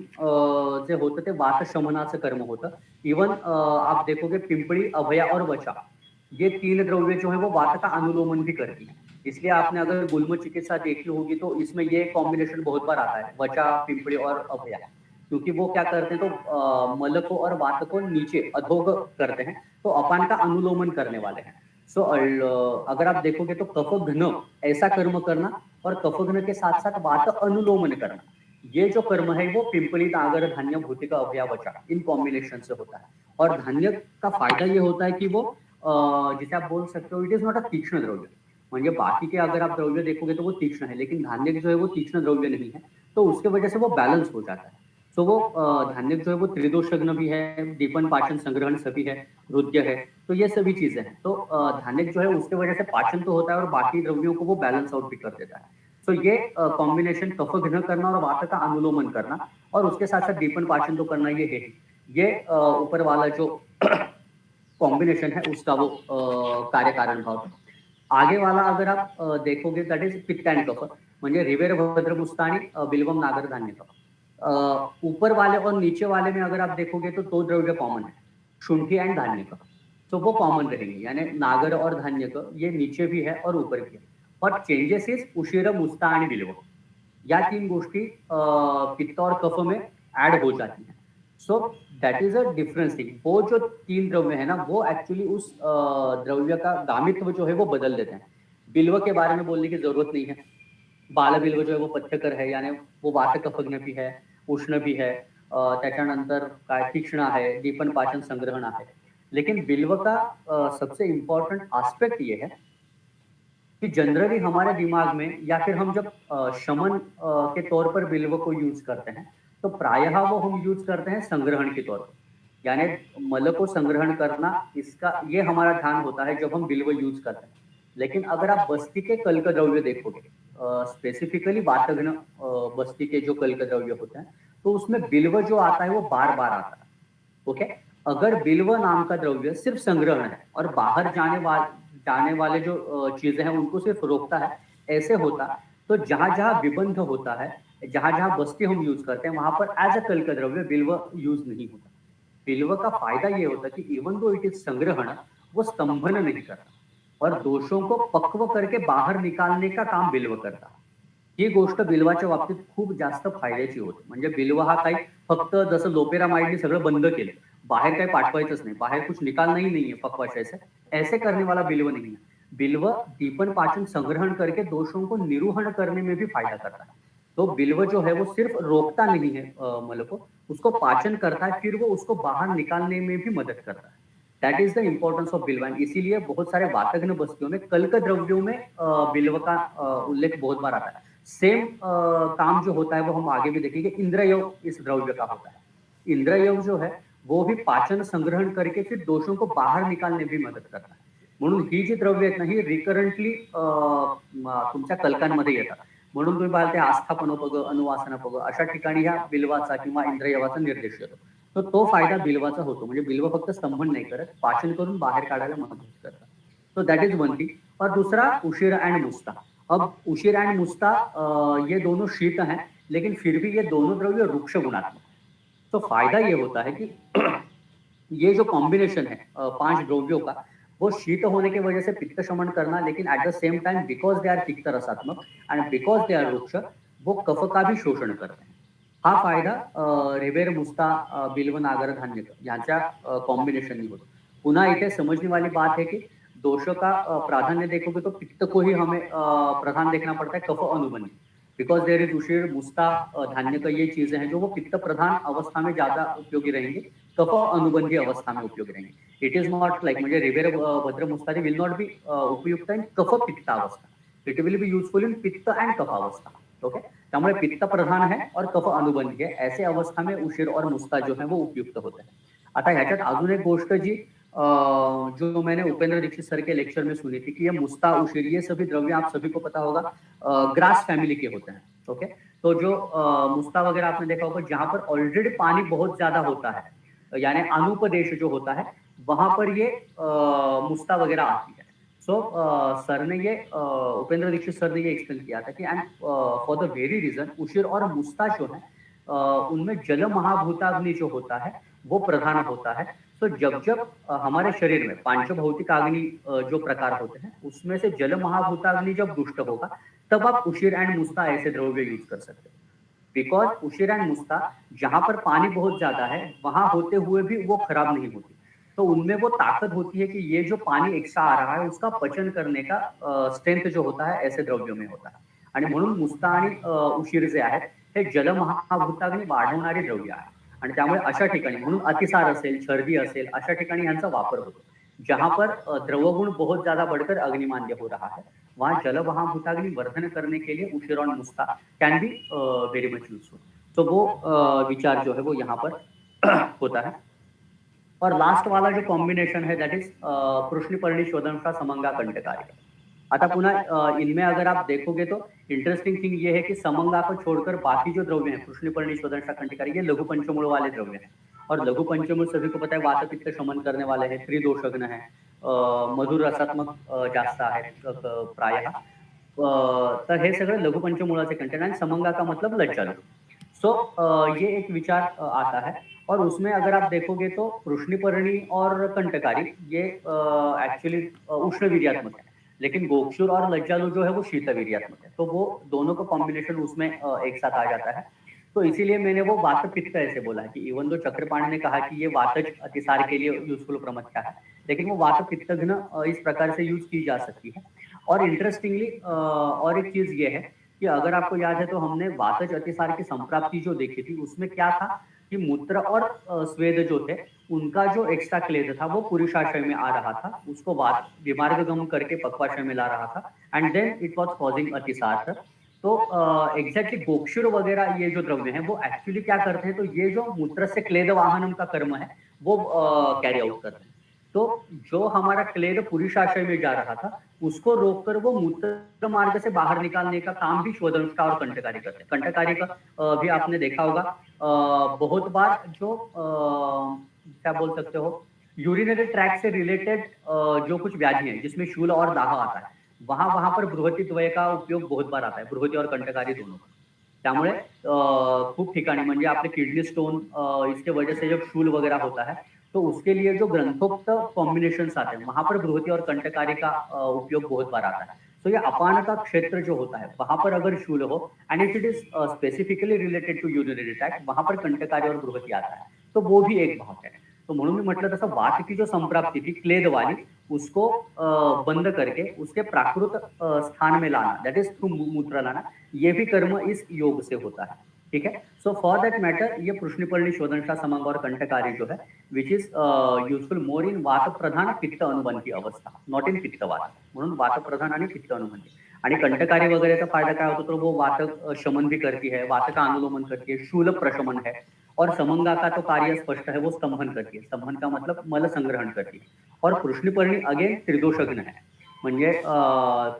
जे होतं ते वात शमनाचं कर्म होतं. इवन आप देखोगे पिंपड़ी अभया और वचा ये तीन द्रव्य जो है वो वात का अनुलोमन भी करती है. इसलिए आपने अगर गुल्म चिकित्सा देखी होगी तो इसमें ये कॉम्बिनेशन बहुत बार आता है वचा पिंपड़ी और अभया. क्योंकि वो क्या करते हैं तो मल को और वात को नीचे अधोग करते हैं तो अपान का अनुलोमन करने वाले हैं. सो अगर आप देखोगे तो कफ घन ऐसा कर्म करना और कफ घन के साथ साथ वात अनुलोमन करना ये जो कर्म है वो पिंपली नागर धान्य भूतिका अभया वचा इन कॉम्बिनेशन से होता है. और धान्य का फायदा ये होता है कि वो जिसे आप बोल सकते हो इट इज नॉट अ तीक्ष्ण द्रव्य. म्हणजे बाकी के अगर आप द्रव्य देखोगे तो वो तीक्ष्ण है लेकिन धान्य जो है वो तीक्ष्ण द्रव्य नहीं है. तो उसके वजह से वो बैलेंस हो जाता है. तो वो धान्य जो है वो त्रिदोषग्न भी है, दीपन पाचन संग्रहण सभी है, हृदय है. तो ये सभी चीजें हैं. तो धान्य जो है उसके वजह से पाचन तो होता है और बाकी द्रव्यों को वो बैलेंस आउट भी कर देता है. तो ये कॉम्बिनेशन कफ घन करना और वात का अनुलोमन करना और उसके साथ साथ दीपन पाचन तो करना ये है. ये ऊपर वाला जो कॉम्बिनेशन है उसका वो कार्य कारण भाव. आगे वाला अगर आप देखोगे दैट इज पित्त एंड कफ म्हणजे रिवेर भद्र मुस्तानी बिल्वम नागर धान्य कफ. ऊपर वाले और नीचे वाले में अगर आप देखोगे तो दो द्रव्य कॉमन है शुंठी एंड धान्य का. तो वो कॉमन रहेंगे यानी नागर और धान्य का ये नीचे भी है और ऊपर भी है. और चेंजेस इज उशीर मुस्ता आणि बिल्व या तीन गोष्टी पित्त और कफ में ऐड हो जाती हैं. सो that is a difference thing. वो जो तीन द्रव्य है ना वो एक्चुअली उस द्रव्य का गामित्व जो है वो बदल देते हैं. बिल्व के बारे में बोलने की जरूरत नहीं है. बाल बिल्व जो है वो पथ्यकर है यानी वो वात कफग्न भी है, उष्ण भी है, त्याच्यानंतर काय तीक्ष्ण आहे, दीपन पाचन संग्रहण आहे. लेकिन बिल्व का सबसे इम्पोर्टेंट एस्पेक्ट ये है कि जनरली हमारे दिमाग में या फिर हम जब शमन के तौर पर बिल्व को यूज करते हैं तो प्रायः वो हम यूज करते हैं संग्रहण के तौर पर. यानी मल को संग्रहण करना इसका ये हमारा ध्यान होता है जब हम बिल्व यूज करते हैं. लेकिन अगर आप बस्ती के कल्क द्रव्य देखोगे स्पेसिफिकली वातघ्न बस्ती के जो कल्क द्रव्य होते हैं तो उसमें बिल्व जो आता है वो बार बार आता है. ओके अगर बिल्व नाम का द्रव्य सिर्फ संग्रहण है और बाहर जाने वाले जो चीजें हैं उनको सिर्फ रोकता है ऐसे होता तो जहां जहां विबंध होता है जहां जहां बस्ती हम यूज करते हैं वहां पर एज अ कल्क द्रव्य बिल्व यूज नहीं होता. बिल्व का फायदा ये होता है कि इवन दो इट इज संग्रहण वो स्तंभन नहीं करता और दोषों को पक्व करके बाहर निकालने का काम बिल्व करता. ही गोष्ट बिल्वाच्या बाबतीत खूप जास्त फायद्याची होते. म्हणजे बिल्व हा काही फक्त जसं लोपेरामाइडने सगळं बंद केलं बाहर काही पाठवायचंच नाही बाहर कुछ निकालना ही नहीं है पक्वाशय से ऐसे करने वाला बिल्व नहीं है. बिल्व दीपन पाचन संग्रहण करके दोषों को निरूहण करने में भी फायदा करता है. तो बिल्व जो है वो सिर्फ रोकता नहीं है मल को उसको पाचन करता है फिर वो उसको बाहर निकालने में भी मदद करता है. That is the importance of बिल्व. इसीलिए बहुत सारे वातघ्न बस्तियों में कल्क द्रव्यों में बिल्व का उल्लेख बहुत बार आता है. सेम काम जो होता है वो हम आगे भी देखेंगे. इंद्रयोग इस द्रव्य का होता है. इंद्रयोग जो है वो भी पाचन संग्रहण करके फिर दोषों को बाहर निकालने भी मदत करता है. म्हणून ही जी द्रव्य आहेत ना ही रिकरंटली तुमच्या कल्कांमध्ये येतात. म्हणून तुम्ही पाहाल ते आस्थापनोपग अनुवासनोपग अशा ठिकाणी ह्या बिल्वाचा किंवा इंद्रयवाचा निर्देश येतो. तर तो फायदा बिल्वाचा होतो. म्हणजे बिल्व फक्त स्तंभन नाही करत पाचन करून बाहेर काढायला मदत करतात. So that is one thing. और दूसरा उशीर एंड मुस्ता. अब उशिर एंड मुस्ता ये दोनों शीत हैं, लेकिन फिर भी ये दोनों द्रव्य रुक्ष गुणात्मक हैं। तो फायदा ये होता है कि ये जो कॉम्बिनेशन है 5 द्रव्यों का, वो शीत होने की वजह से पित्त शमन करना, लेकिन at the same time because they are पित्त रसात्मक एंड बिकॉज दे आर रुक्ष, वो कफ का भी शोषण करते हैं. हा फायदा रिवेर मुस्ता बिल्व नागर धान्य यांच्या कॉम्बिनेशन होतो. पुन्हा इथे समझने वाली बात है कि दोषों का प्राधान्य देखोगे तो पित्त को ही हमें प्रधान देखना पड़ता है कफ अनुबंधी, बिकॉज देर इज उशीर मुस्ता धान्य का ये चीजें हैं जो वो पित्त प्रधान अवस्था में ज्यादा उपयोगी रहेंगे, कफ अनुबंधी अवस्था में उपयोगी रहेंगे. इट इज नॉट लाइक म्हणजे रिवेर भद्र मुस्तारी विल नॉट बी उपयुक्त इन कफ पित्त अवस्था, it will be useful in पित्त एंड कफ अवस्था. ओके, त्यामुळे पित्त प्रधान है और कफ अनुबंधी है, ऐसे अवस्था में उशीर और मुस्ता जो है वो उपयुक्त होते हैं. आता ह्याच्यात अजून एक गोष्ट जी जो मैंने उपेंद्र दीक्षित सर के लेक्चर में सुनी थी कि ये मुस्ता उशीर ये सभी द्रव्य आप सभी को पता होगा ग्रास फैमिली के होते हैं. ओके, तो जो मुस्ता वगैरह आपने देखा होगा जहां पर ऑलरेडी पानी बहुत ज्यादा होता है, यानी अनुपदेश जो होता है, वहां पर ये मुस्ता वगैरह आती है. सो सर ने ये उपेंद्र दीक्षित सर ने ये एक्सप्लेन किया था कि and for the very reason उशीर और मुस्ता जो है उनमें जल महाभूताग्नि जो होता है वो प्रधान होता है. तो जब जब हमारे शरीर में पांचभौतिक अग्नि जो प्रकार होते हैं उसमें से जल महाभूताग्नि जब दुष्ट होगा, तब आप उशीर एंड मुस्ता ऐसे द्रव्य यूज कर सकते हो. बिकॉज उशीर एंड मुस्ता जहां पर पानी बहुत ज्यादा है वहां होते हुए भी वो खराब नहीं होती, तो उनमें वो ताकत होती है कि ये जो पाणी एक्स्ट्रा आ रहा है उसका पचन करने का स्ट्रेंथ जो होता है ऐसे द्रव्यों में होता है. आणि म्हणून मुस्ता आणि उशीर जे आहेत हे जलमहाभूताग्नी वाढवणारी द्रव्य आहे. आणि त्यामुळे अशा ठिकाणी म्हणून अतिसार असेल, छर्दी असेल, अशा ठिकाणी यांचा वापर होतो. जहां पर द्रवगुण बहुत ज्यादा बढ़कर अग्निमान्य हो रहा है, वहां जलमहाभूताग्नि वर्धन करने के लिए उशीर और मुस्ता can be very much useful. तो वो विचार जो है वो यहाँ पर होता है. और लास्ट वाला जो कॉम्बिनेशन है दैट इज कृष्णपर्णी शोधन का समंगा कंटकारी. आता पुनः इनमें अगर आप देखोगे तो इंटरेस्टिंग थिंग ये है कि समंगा को छोड़कर बाकी जो द्रव्य हैं कृष्णपर्णी शोधन का कंटकारी ये लघु पंचमूल वाले द्रव्य हैं. और लघु पंचमूल सभी को पता है वात पित्त शमन करने वाले हैं, त्रिदोषग्न है, मधुर रसात्मक जास्त आहे प्रायः. तर हे सगळे लघु पंचमूलाचे कंटेंट आणि समंगा का मतलब लज्जालु. सो ये एक विचार आता है. और उसमें अगर आप देखोगे तो कृष्णपर्णी और कंटकारी ये एक्चुअली उष्ण वीर्यात्मक है, लेकिन गोक्षुर और लज्जालु जो है वो शीत वीर्यात्मक है. तो वो दोनों का कॉम्बिनेशन उसमें एक साथ आ जाता है. तो इसीलिए मैंने वो वात पित्त ऐसे बोला है कि इवन दो चक्रपाणी ने कहा कि ये वातज अतिसार के लिए यूजफुल प्रमथ्या है, लेकिन वो वात पित्त घ्न इस प्रकार से यूज की जा सकती है. और इंटरेस्टिंगली और एक चीज ये है कि अगर आपको याद है तो हमने वातज अतिसार की संप्राप्ति जो देखी थी उसमें क्या था कि मूत्र और स्वेद जो थे उनका जो एक्स्ट्रा क्लेद था वो पुरुषाशय में आ रहा था, उसको विमार्गगम करके पक्वाशय में ला रहा था and then it was causing अतिसार. तो एग्जैक्टली गोक्षुर वगैरह ये जो द्रव्य हैं वो एक्चुअली क्या करते हैं, तो ये जो मूत्र से क्लेद वाहनम का कर्म है वो कैरी आउट करते हैं. तो जो हमारा क्लेद पुरुषाशय में जा रहा था उसको रोककर वो मूत्र मार्ग से बाहर निकालने का काम भी शोधनुष्ठा और कंटकारी करते हैं. कंटकारी का भी आपने देखा होगा बहुत बार जो क्या बोल सकते हो यूरिनरी ट्रैक से रिलेटेड जो कुछ व्याधि है जिसमें शूल और दाह आता है वहां वहां पर बृहति द्वय का उपयोग बहुत बार आता है, बृहति और कंटकारी दोनों का. त्यामुळे खूप ठिकाणी म्हणजे आपले किडनी स्टोन इसके वजह से जब शूल वगैरह होता है तो उसके लिए जो ग्रंथोक्त कॉम्बिनेशन आते हैं वहां पर बृहति और कंटकारी का उपयोग बहुत बार आता है. तो ये अपान का क्षेत्र जो होता है वहां पर अगर शूल हो and if it is specifically related to urinary tract वहां पर कंटकारी और बृहति आता है, तो वो भी एक भाग है. तो म्हणून मी म्हटलं तसं वात की जो संप्राप्ति थी क्लेद वाली उसको बंद करके उसके प्राकृत स्थान में लाना दैट इज थ्रू मूत्र लाना, ये भी कर्म इस योग से होता है. ठीक है. सो फॉर दैट मैटर ये कृष्णपर्णी शोधन का समंग और कंटकारी जो है विच इज यूजफुल मोर इन वात प्रधान पित्त अनुबंधी अवस्था, नॉट इन पित्त वात. म्हणून वात प्रधान आणि पित्त अनुबंधी. आणि कंटकारी वगैरह का फायदा क्या होता, तो वो वात शमन भी करती है, वात का अनुलोमन करती है, शूल प्रशमन है. और समंगा का तो कार्य स्पष्ट है, वो स्तंभन करती है. स्तंभन का मतलब मल संग्रहण करती है. और कृष्णपर्णी अगेन त्रिदोषग्न है. म्हणजे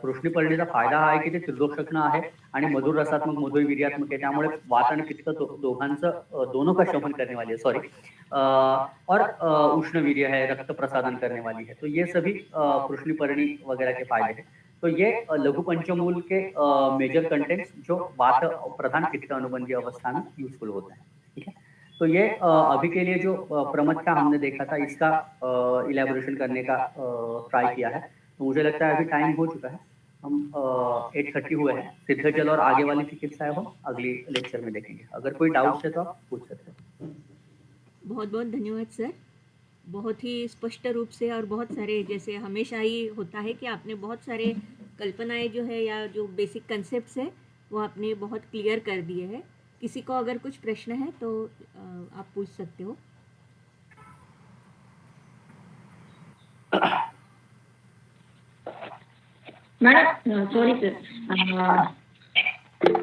कृष्णपर्णीचा फायदा हा आहे की ते त्रिदोषग्न आहे आणि मधुर रसात्मक मधुर वीर्यात्मक आहे, त्यामुळे वात आणि पित्त दोघांचं दोनों का शमन करने वाली है, सॉरी. और उष्ण वीर्य है, रक्त प्रसादन करने वाली है. तो ये सभी कृष्णपर्णी वगैरह के फायदे हैं. तो ये लघु पंचमूल के मेजर कंटेंट्स जो वात प्रधान पित्त अनुबंधी अवस्था में यूजफुल होते हैं, ठीक है। तो ये अभी के लिए जो प्रमथ का हमने देखा था इसका इलेबोरेशन करने का ट्राई किया है। तो मुझे लगता है अभी टाइम हो चुका है, हम 8:30 हुए हैं। सिद्ध जल और आगे वाली चिकित्साएं हम अगली लेक्चर में देखेंगे। अगर कोई डाउट्स है तो आप पूछ सकते हो। बहुत बहुत धन्यवाद सर। बहुत ही स्पष्ट रूप से और बहुत सारे, जैसे हमेशा ही होता है कि आपने बहुत सारे कल्पनाएं जो है या जो बेसिक कंसेप्ट्स है वो आपने बहुत क्लियर कर दिए हैं। किसी को अगर कुछ प्रश्न है तो आप पूछ सकते हो। मॅडम सॉरी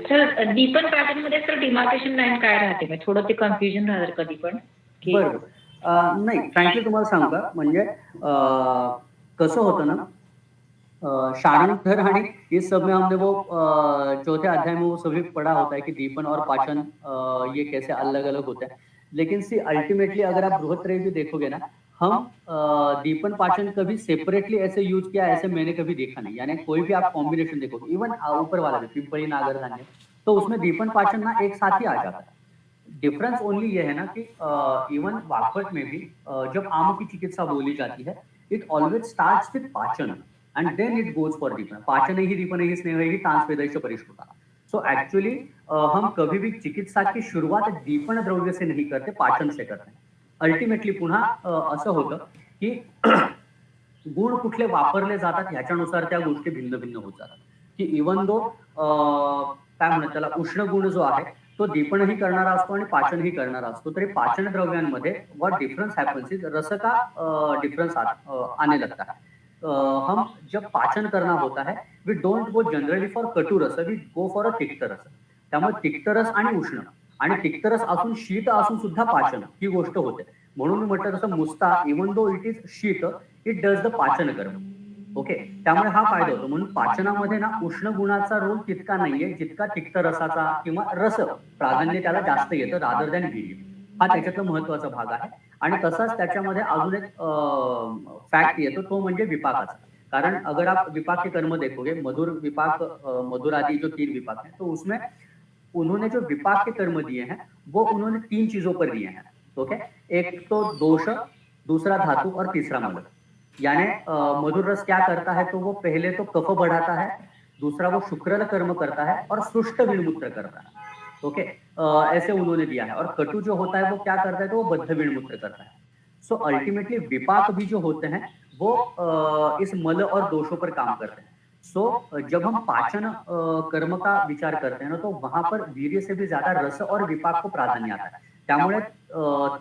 सर दीपन पॅटर्न मध्ये सर डिमार्केशन लाईन काय राहते? म्हणजे थोडं ते कन्फ्युजन राहतं कधी पण की बरोबर नाही, फ्रँकली तुम्हाला सांगू का, म्हणजे कसं होतं ना, शार्ंगधर आणि इस सब में हमने वो चौथे अध्याय में वो सभी पढ़ा होता है कि दीपन और पाचन ये कैसे अलग अलग होते हैं। लेकिन सी अल्टीमेटली अगर आप बृहत्त्रयी भी देखोगे ना, हम दीपन पाचन कभी सेपरेटली ऐसे यूज किया ऐसे मैंने कभी देखा नहीं। यानी कोई भी आप कॉम्बिनेशन देखोगे, इवन ऊपर वाला भी पिंपली नागर धान्य, तो उसमें दीपन पाचन ना एक साथ ही आ जाता है। डिफरेंस ओनली ये है ना कि इवन वाग्भट में भी जब आम की चिकित्सा बोली जाती है, इट ऑलवेज स्टार्ट्स विथ पाचन and then it goes for दीपन। पाचन ही दीपन ही स्नेह ही तांसवेदैश्य परिष्कृता। सो एक्चुअली हम कभी भी चिकित्सा की शुरुआत दीपन द्रव्य से नहीं करते, पाचन से करते हैं। अल्टिमेटली पुन्हा असं होतं की गुण कुठले वापरले जातात ह्याच्यानुसार त्या गोष्टी भिन्न भिन्न होत जातात, की इवन दो काय म्हणतात त्याला, उष्ण गुण जो आहे तो दीपनही करणारा असतो आणि पाचनही करणारा असतो। तरी पाचन द्रव्यांमध्ये व्हाट डिफरेंस हैपेंस इज रस का डिफरेंस आने लगता है। हम जब पाचन करना होता है, we don't go generally for कटू रस, वी गो फॉर अ तिक्त रस। त्यामुळे तिक्त रस आणि उष्ण आणि तिक्त रस असून शीत असून सुद्धा पाचन ही गोष्ट होते। म्हणून मी म्हटलं तसं मुस्ता इवन दो इट इज शीत, इट डज द पाचन कर्म। ओके, त्यामुळे हा फायदा होतो। म्हणून पाचनामध्ये ना उष्ण गुणाचा रोल तितका नाहीये जितका तिक्त रसाचा किंवा रस प्राधान्य त्याला जास्त येतं रादर दॅन वीर्य। हा त्याच्यातला महत्वाचा भाग आहे। आणि तसाच त्याच्यामध्ये अजून एक फॅक्ट येतो, तो म्हणजे विपाकाचा। कारण अगर आप विपाक के कर्म देखोगे, मधुर विपाक मधुर आदि जो 3 विपाक हैं, तो उसमें उन्होंने जो विपाक के कर्म दिए हैं वो उन्होंने 3 चीजों पर दिए हैं। ओके, एक तो दोष, दूसरा धातु और तीसरा मल। यानी मधुर रस क्या करता है, तो वो पहले तो कफ बढ़ाता है, दूसरा वो शुक्रल कर्म करता है और सुष्ट विणमूत्र करता है। ओके, ऐसे उन्होंने दिया है। और कटु जो होता है वो क्या करता है, तो वो बद्ध विणमूत्र करता है। सो अल्टीमेटली विपाक भी जो होते हैं वो इस मल और दोषों पर काम करते हैं। सो जब हम पाचन कर्म का विचार करते हैं ना, तो वहां पर वीर्य से भी ज्यादा रस और विपाक को प्राधान्य आता है। त्यामुळे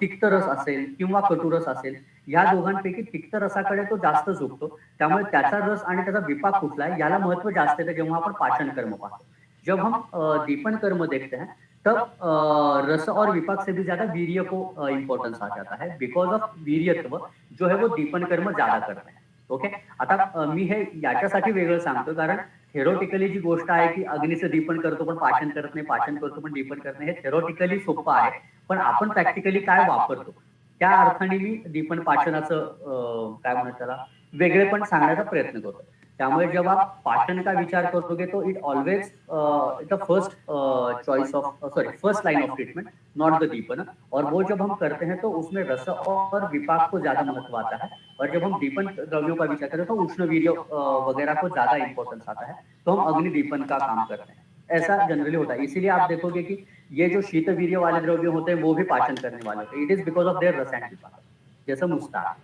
तिक्त रस असेल किंवा कटुरस असेल, या दोघांपैकी तिक्त रसाकडे तो जास्त झुकतो। त्यामुळे त्याचा रस आणि त्याचा विपाक कुठला आहे याला महत्व जास्त येतं जेव्हा आपण पाचन कर्म पाहतो। जब हम दीपन कर्म देखते हैं, तब रस और विपाक से भी ज्यादा वीर्य को इम्पोर्टेंस आ जाता है। बिकॉज ऑफ वीर्यत्व जो है वो दीपन कर्म ज्यादा करते हैं। ओके, आता मी हे याच्यासाठी वेगळं सांगतो, कारण थेरोटिकली जी गोष्ट आहे की अग्नीचं दीपन करतो पण पाचन करत नाही, पाचन करतो पण दीपन करत नाही, हे थेरोटिकली सोपं आहे। पण आपण प्रॅक्टिकली काय वापरतो त्या अर्थाने मी दीपन पाचनाचं काय म्हणतात त्याला वेगळेपण सांगण्याचा प्रयत्न करतो। त्यामुळे जब आप पाचन का विचार करोगे तो it always the first choice of first line of treatment, not the दीपन। और वो जब हम करते हैं तो उसमें रस और विपाक को ज्यादा महत्व आता है। और जब हम दीपन द्रव्यों का विचार करते हैं तो उष्ण वीर्य वगैरह को ज्यादा इंपॉर्टेंस आता है, तो हम अग्नि दीपन का काम करते हैं। ऐसा जनरली होता है। इसीलिए आप देखोगे कि ये जो शीत वीर्य वाले द्रव्य होते हैं वो भी पाचन करने वाले होते हैं। It is because of their रस एंड विपाक, जैसा मुस्तार।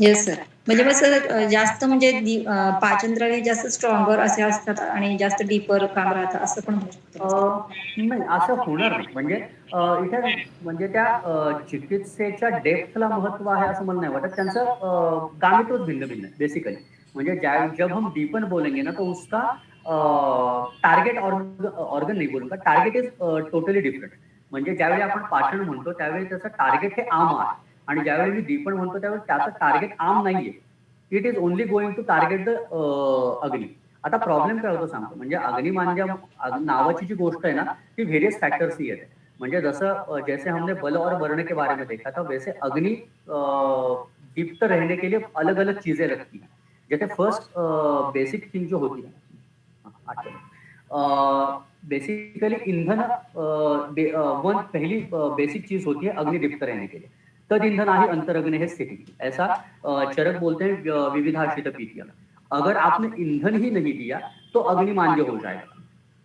Yes sir. म्हणजे मग सर जास्त म्हणजे पाचनद्रव्य जास्त स्ट्रॉंगर असे असतात आणि जास्त डीपर काम राहतं असं पण होऊ शकतं का? नाही, असं होणार नाही। म्हणजे इथे म्हणजे त्या चिकित्सेच्या डेप्थला महत्व आहे असं मला नाही वाटत। त्यांचं गामितच भिन्न भिन्न आहे बेसिकली। म्हणजे जब हम दीपन बोलेंगे ना, तो उसका टार्गेट ऑर्गन नहीं बोलूंगा, टार्गेट इज टोटली डिफरंट। म्हणजे ज्यावेळी आपण पाचन म्हणतो त्यावेळी त्याचं टार्गेट हे आम आहे, आणि ज्यावेळी मी दीपन म्हणतो त्यावेळी त्याचं टार्गेट आम नाहीये। It is only going to target the अग्नि। आता प्रॉब्लेम काय होतो सांगतो, म्हणजे अग्निमांद्य नावाची जी गोष्ट है ना, ती वेरियस फैक्टर्स ही है। म्हणजे जैसे जैसे हमने बल और वर्ण के बारे में देखा था, वैसे अग्नि दीप्त रहने के लिए अलग अलग चीजें लगती हैं। जैसे फर्स्ट बेसिक थिंग जो होती है, बेसिकली ईंधन वन पहिली बेसिक चीज होती है अग्नि दीप्त रहने के लिए. तद ईंधन आहे अंतरग्नि है स्थिति. ऐसा चरक बोलते हैं विविधाशित पीतिया. अगर आपने ईंधन ही नहीं दिया तो अग्नि मांद्य हो जाएगा.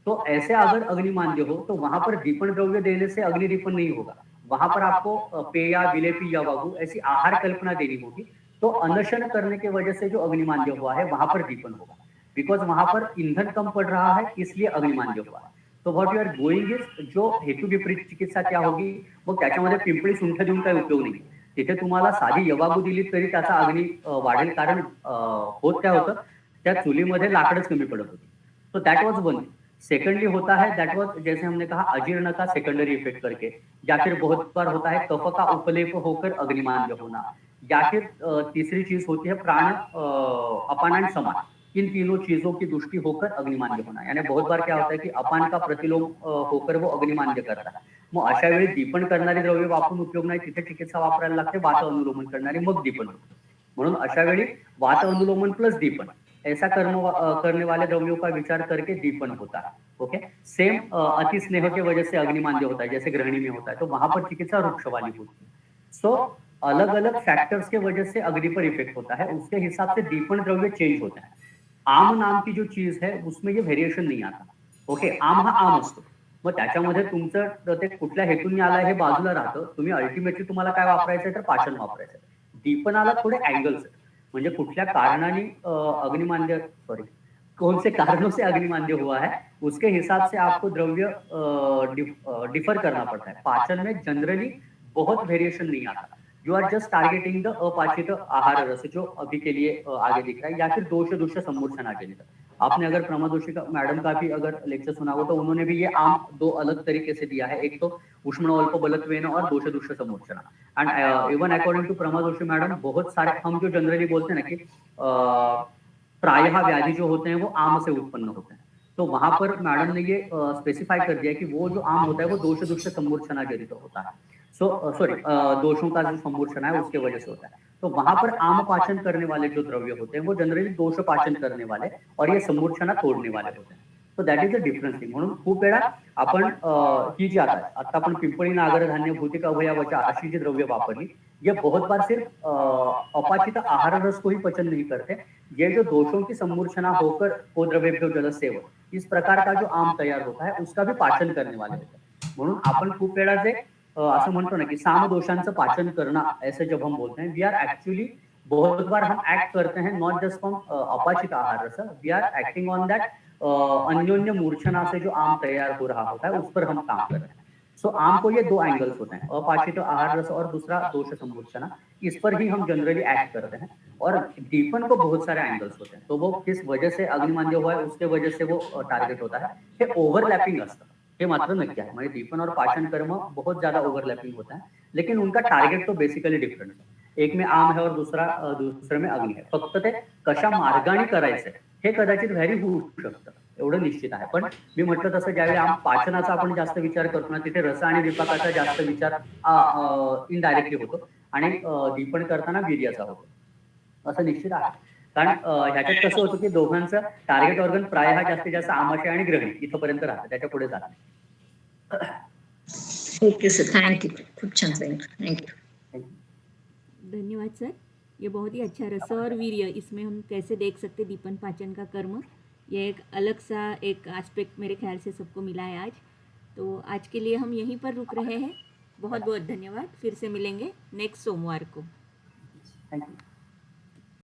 तो ऐसे अगर अग्नि मांद्य हो तो वहां पर दीपन द्रव्य देने से अग्नि दीपन नहीं होगा. वहां पर आपको पेया विलेपी या वागु ऐसी आहार कल्पना देनी होगी. तो अनशन करने की वजह से जो अग्निमांद्य हुआ है वहां पर दीपन होगा. बिकॉज वहां पर ईंधन कम पड़ रहा है इसलिए अग्निमांद्य हुआ है. तो what you are going is जो हेतू विपरीत चिकित्सा क्या होगी मग त्याच्यामध्ये पिंपळी सुंठ देऊन काही उपयोग नाही. तिथे तुम्हाला साधी यवागू दिली तरी त्याचा अग्नी वाढेल. कारण होत काय होतं त्या चुलीमध्ये लाकडच कमी पडत होती. तो दैट वाज वन. सेकेंडली होता है दैट वाज जैसे हमने कहा अजीर्ण का सेकेंडरी इफेक्ट करके, या फिर बहुत बार होता है कफ का उपलेप होकर अग्निमांद्य होना, या फिर तीसरी चीज होती है प्राण अपान एंड समान. इन तीनों चीजों की दृष्टि होकर अग्निमांद्य होना. यानी बहुत बार क्या होता है की अपान का प्रतिलोम होकर वो अग्निमांद्य करता है. मग अशा वेळी दीपन करणारी द्रव्य वापरून उपयोग नाही. तिथे चिकित्सा वापरायला लागते वात अनुलोमन करणारी, मग दीपन होतं. म्हणून अशा वेळी वात अनुलोमन प्लस दीपन ऐसा करने वाले द्रव्यों का विचार करके दीपन होता है. ओके. सेम अति स्नेह के वजह से अग्निमांद्य होता है जैसे गृहिणी में होता है. तो वहां पर चिकित्सा रुक्ष वाली होती है. सो अलग अलग फैक्टर्स के वजह से अग्नि पर इफेक्ट होता है. उसके हिसाब से दीपन द्रव्य चेंज होता है. आम नाम की जो चीज है उसमें ये व्हेरिएशन नहीं आता. ओके. आम हा आम असतो. मग त्याच्यामध्ये तुमचं ते कुठल्या हेतून आलाय हे बाजूला राहतं. तुम्ही अल्टिमेटली तुम्हाला काय वापरायचंय तर पाचन वापरायचंय. दीपनाला थोडे अँगल्स आहेत. म्हणजे कुठल्या कारणाने अग्निमांद्य सॉरी कौन से कारणों से अग्निमांद्य हुआ है उसके हिसाब से आपको द्रव्य डिफर करना पड़ता है. पाचन में जनरली बहुत वेरिएशन नहीं आता. You are just targeting the अपाचित आहार रस जो अभी के लिए आगे दिख रहा है, या फिर दोष दुष्य सम्मोचन आगे दिख रहा है. आपने अगर प्रमा जोशी का मैडम का भी अगर लेक्चर सुना हो तो उन्होंने भी ये आम दो अलग तरीके से दिया है. एक तो उष्ण अल्प बलत्वेन और दोष दुष्य सम्मोचन. एंड इवन अकॉर्डिंग टू प्रमा जोशी मैडम बहुत सारे हम जो जनरली बोलते हैं ना कि प्रायः व्याधि जो होते हैं वो आम से उत्पन्न होते हैं. तो वहां पर मैडम ने ये स्पेसिफाई कर दिया कि वो जो आम होता है वो दोष दुष्य सम्मूर्छना जनित होता है. सो सॉरी दोषों का जो सम्मूर्छना है उसके वजह से होता है. तो वहां पर आम पाचन करने वाले जो द्रव्य होते हैं वो जनरली दोष पाचन करने वाले और ये सम्मूर्छना तोड़ने वाले होते हैं. तो that is a difference thing. म्हणून खूप वेळा आपण ही जी आता आपण पिंपळी नागर धान्य भौतिक अवयवाच्या अशी जी द्रव्य वापरली ये बहुत बार सिर्फ अपाचित आहार रस को ही पचन नहीं करते. ये जो दोषों की सम्मूर्छना होकर वो द्रव्य जल सेवन इस प्रकार का जो आम तैयार होता है उसका भी पाचन करने वाले होते हैं. म्हणून आपण खूप वेळा जे असं म्हणतो ना की साम दोषांचं पाचन करना ऐसे जब हम बोलते हैं वी आर एक्चुअली बहुत बार हम एक्ट करते हैं नॉट जस्ट फ्रॉम अपाचित आहार रस. We are acting on that अन्योन्य मूर्छना से जो आम तैयार हो रहा होता है उस पर हम काम कर रहे हैं. सो आम को ये दो एंगल्स होते हैं अपाचित आहार रस और दूसरा दोष सम्मूर्छना. इस पर ही हम जनरली एक्ट करते हैं. और दीपन को बहुत सारे एंगल्स होते हैं. तो वो किस वजह से अग्निमांद्य हुआ है उसके वजह से वो टारगेट होता है. हे ओव्हरलॅपिंग असतं हे मात्र नक्की आहे. म्हणजे दीपन और पाचन कर्म बहुत ज्यादा ओवरलैपिंग होता है लेकिन उनका टारगेट तो बेसिकली डिफरंट है. एक में आम है और दूसरे में अग्नि है. फक्त ते कशा मार्गाने करायचंय हे कदाचित व्हॅरी होऊ शकतं एवढं निश्चित आहे. पण मी म्हटलं तसं ज्यावेळी पाचनाचा आपण जास्त विचार करतो ना तिथे रस आणि विपाकाचा जास्त विचार इनडायरेक्टली होतो आणि दीपन करताना वीर्याचा होतो असं निश्चित आहे. कारण ह्याच्यात कसं होतं की दोघांचं टार्गेट ऑर्गन प्रायः जास्तीत जास्त आमाशय आणि ग्रहणी इथपर्यंत राहतं त्याच्या पुढे जात नाही. Okay sir, thank you. खूप छान सांगितलं. थँक्यू. धन्यवाद सर. ये बहुत ही अच्छा रस और वीर्य इसमें हम कैसे देख सकते दीपन पाचन का कर्म. ये एक अलग सा एक एस्पेक्ट मेरे ख्याल से सबको मिला है आज. तो आज के लिए हम यहीं पर रुक रहे हैं. बहुत बहुत धन्यवाद. फिर से मिलेंगे नेक्स्ट सोमवार को. थँक्यू.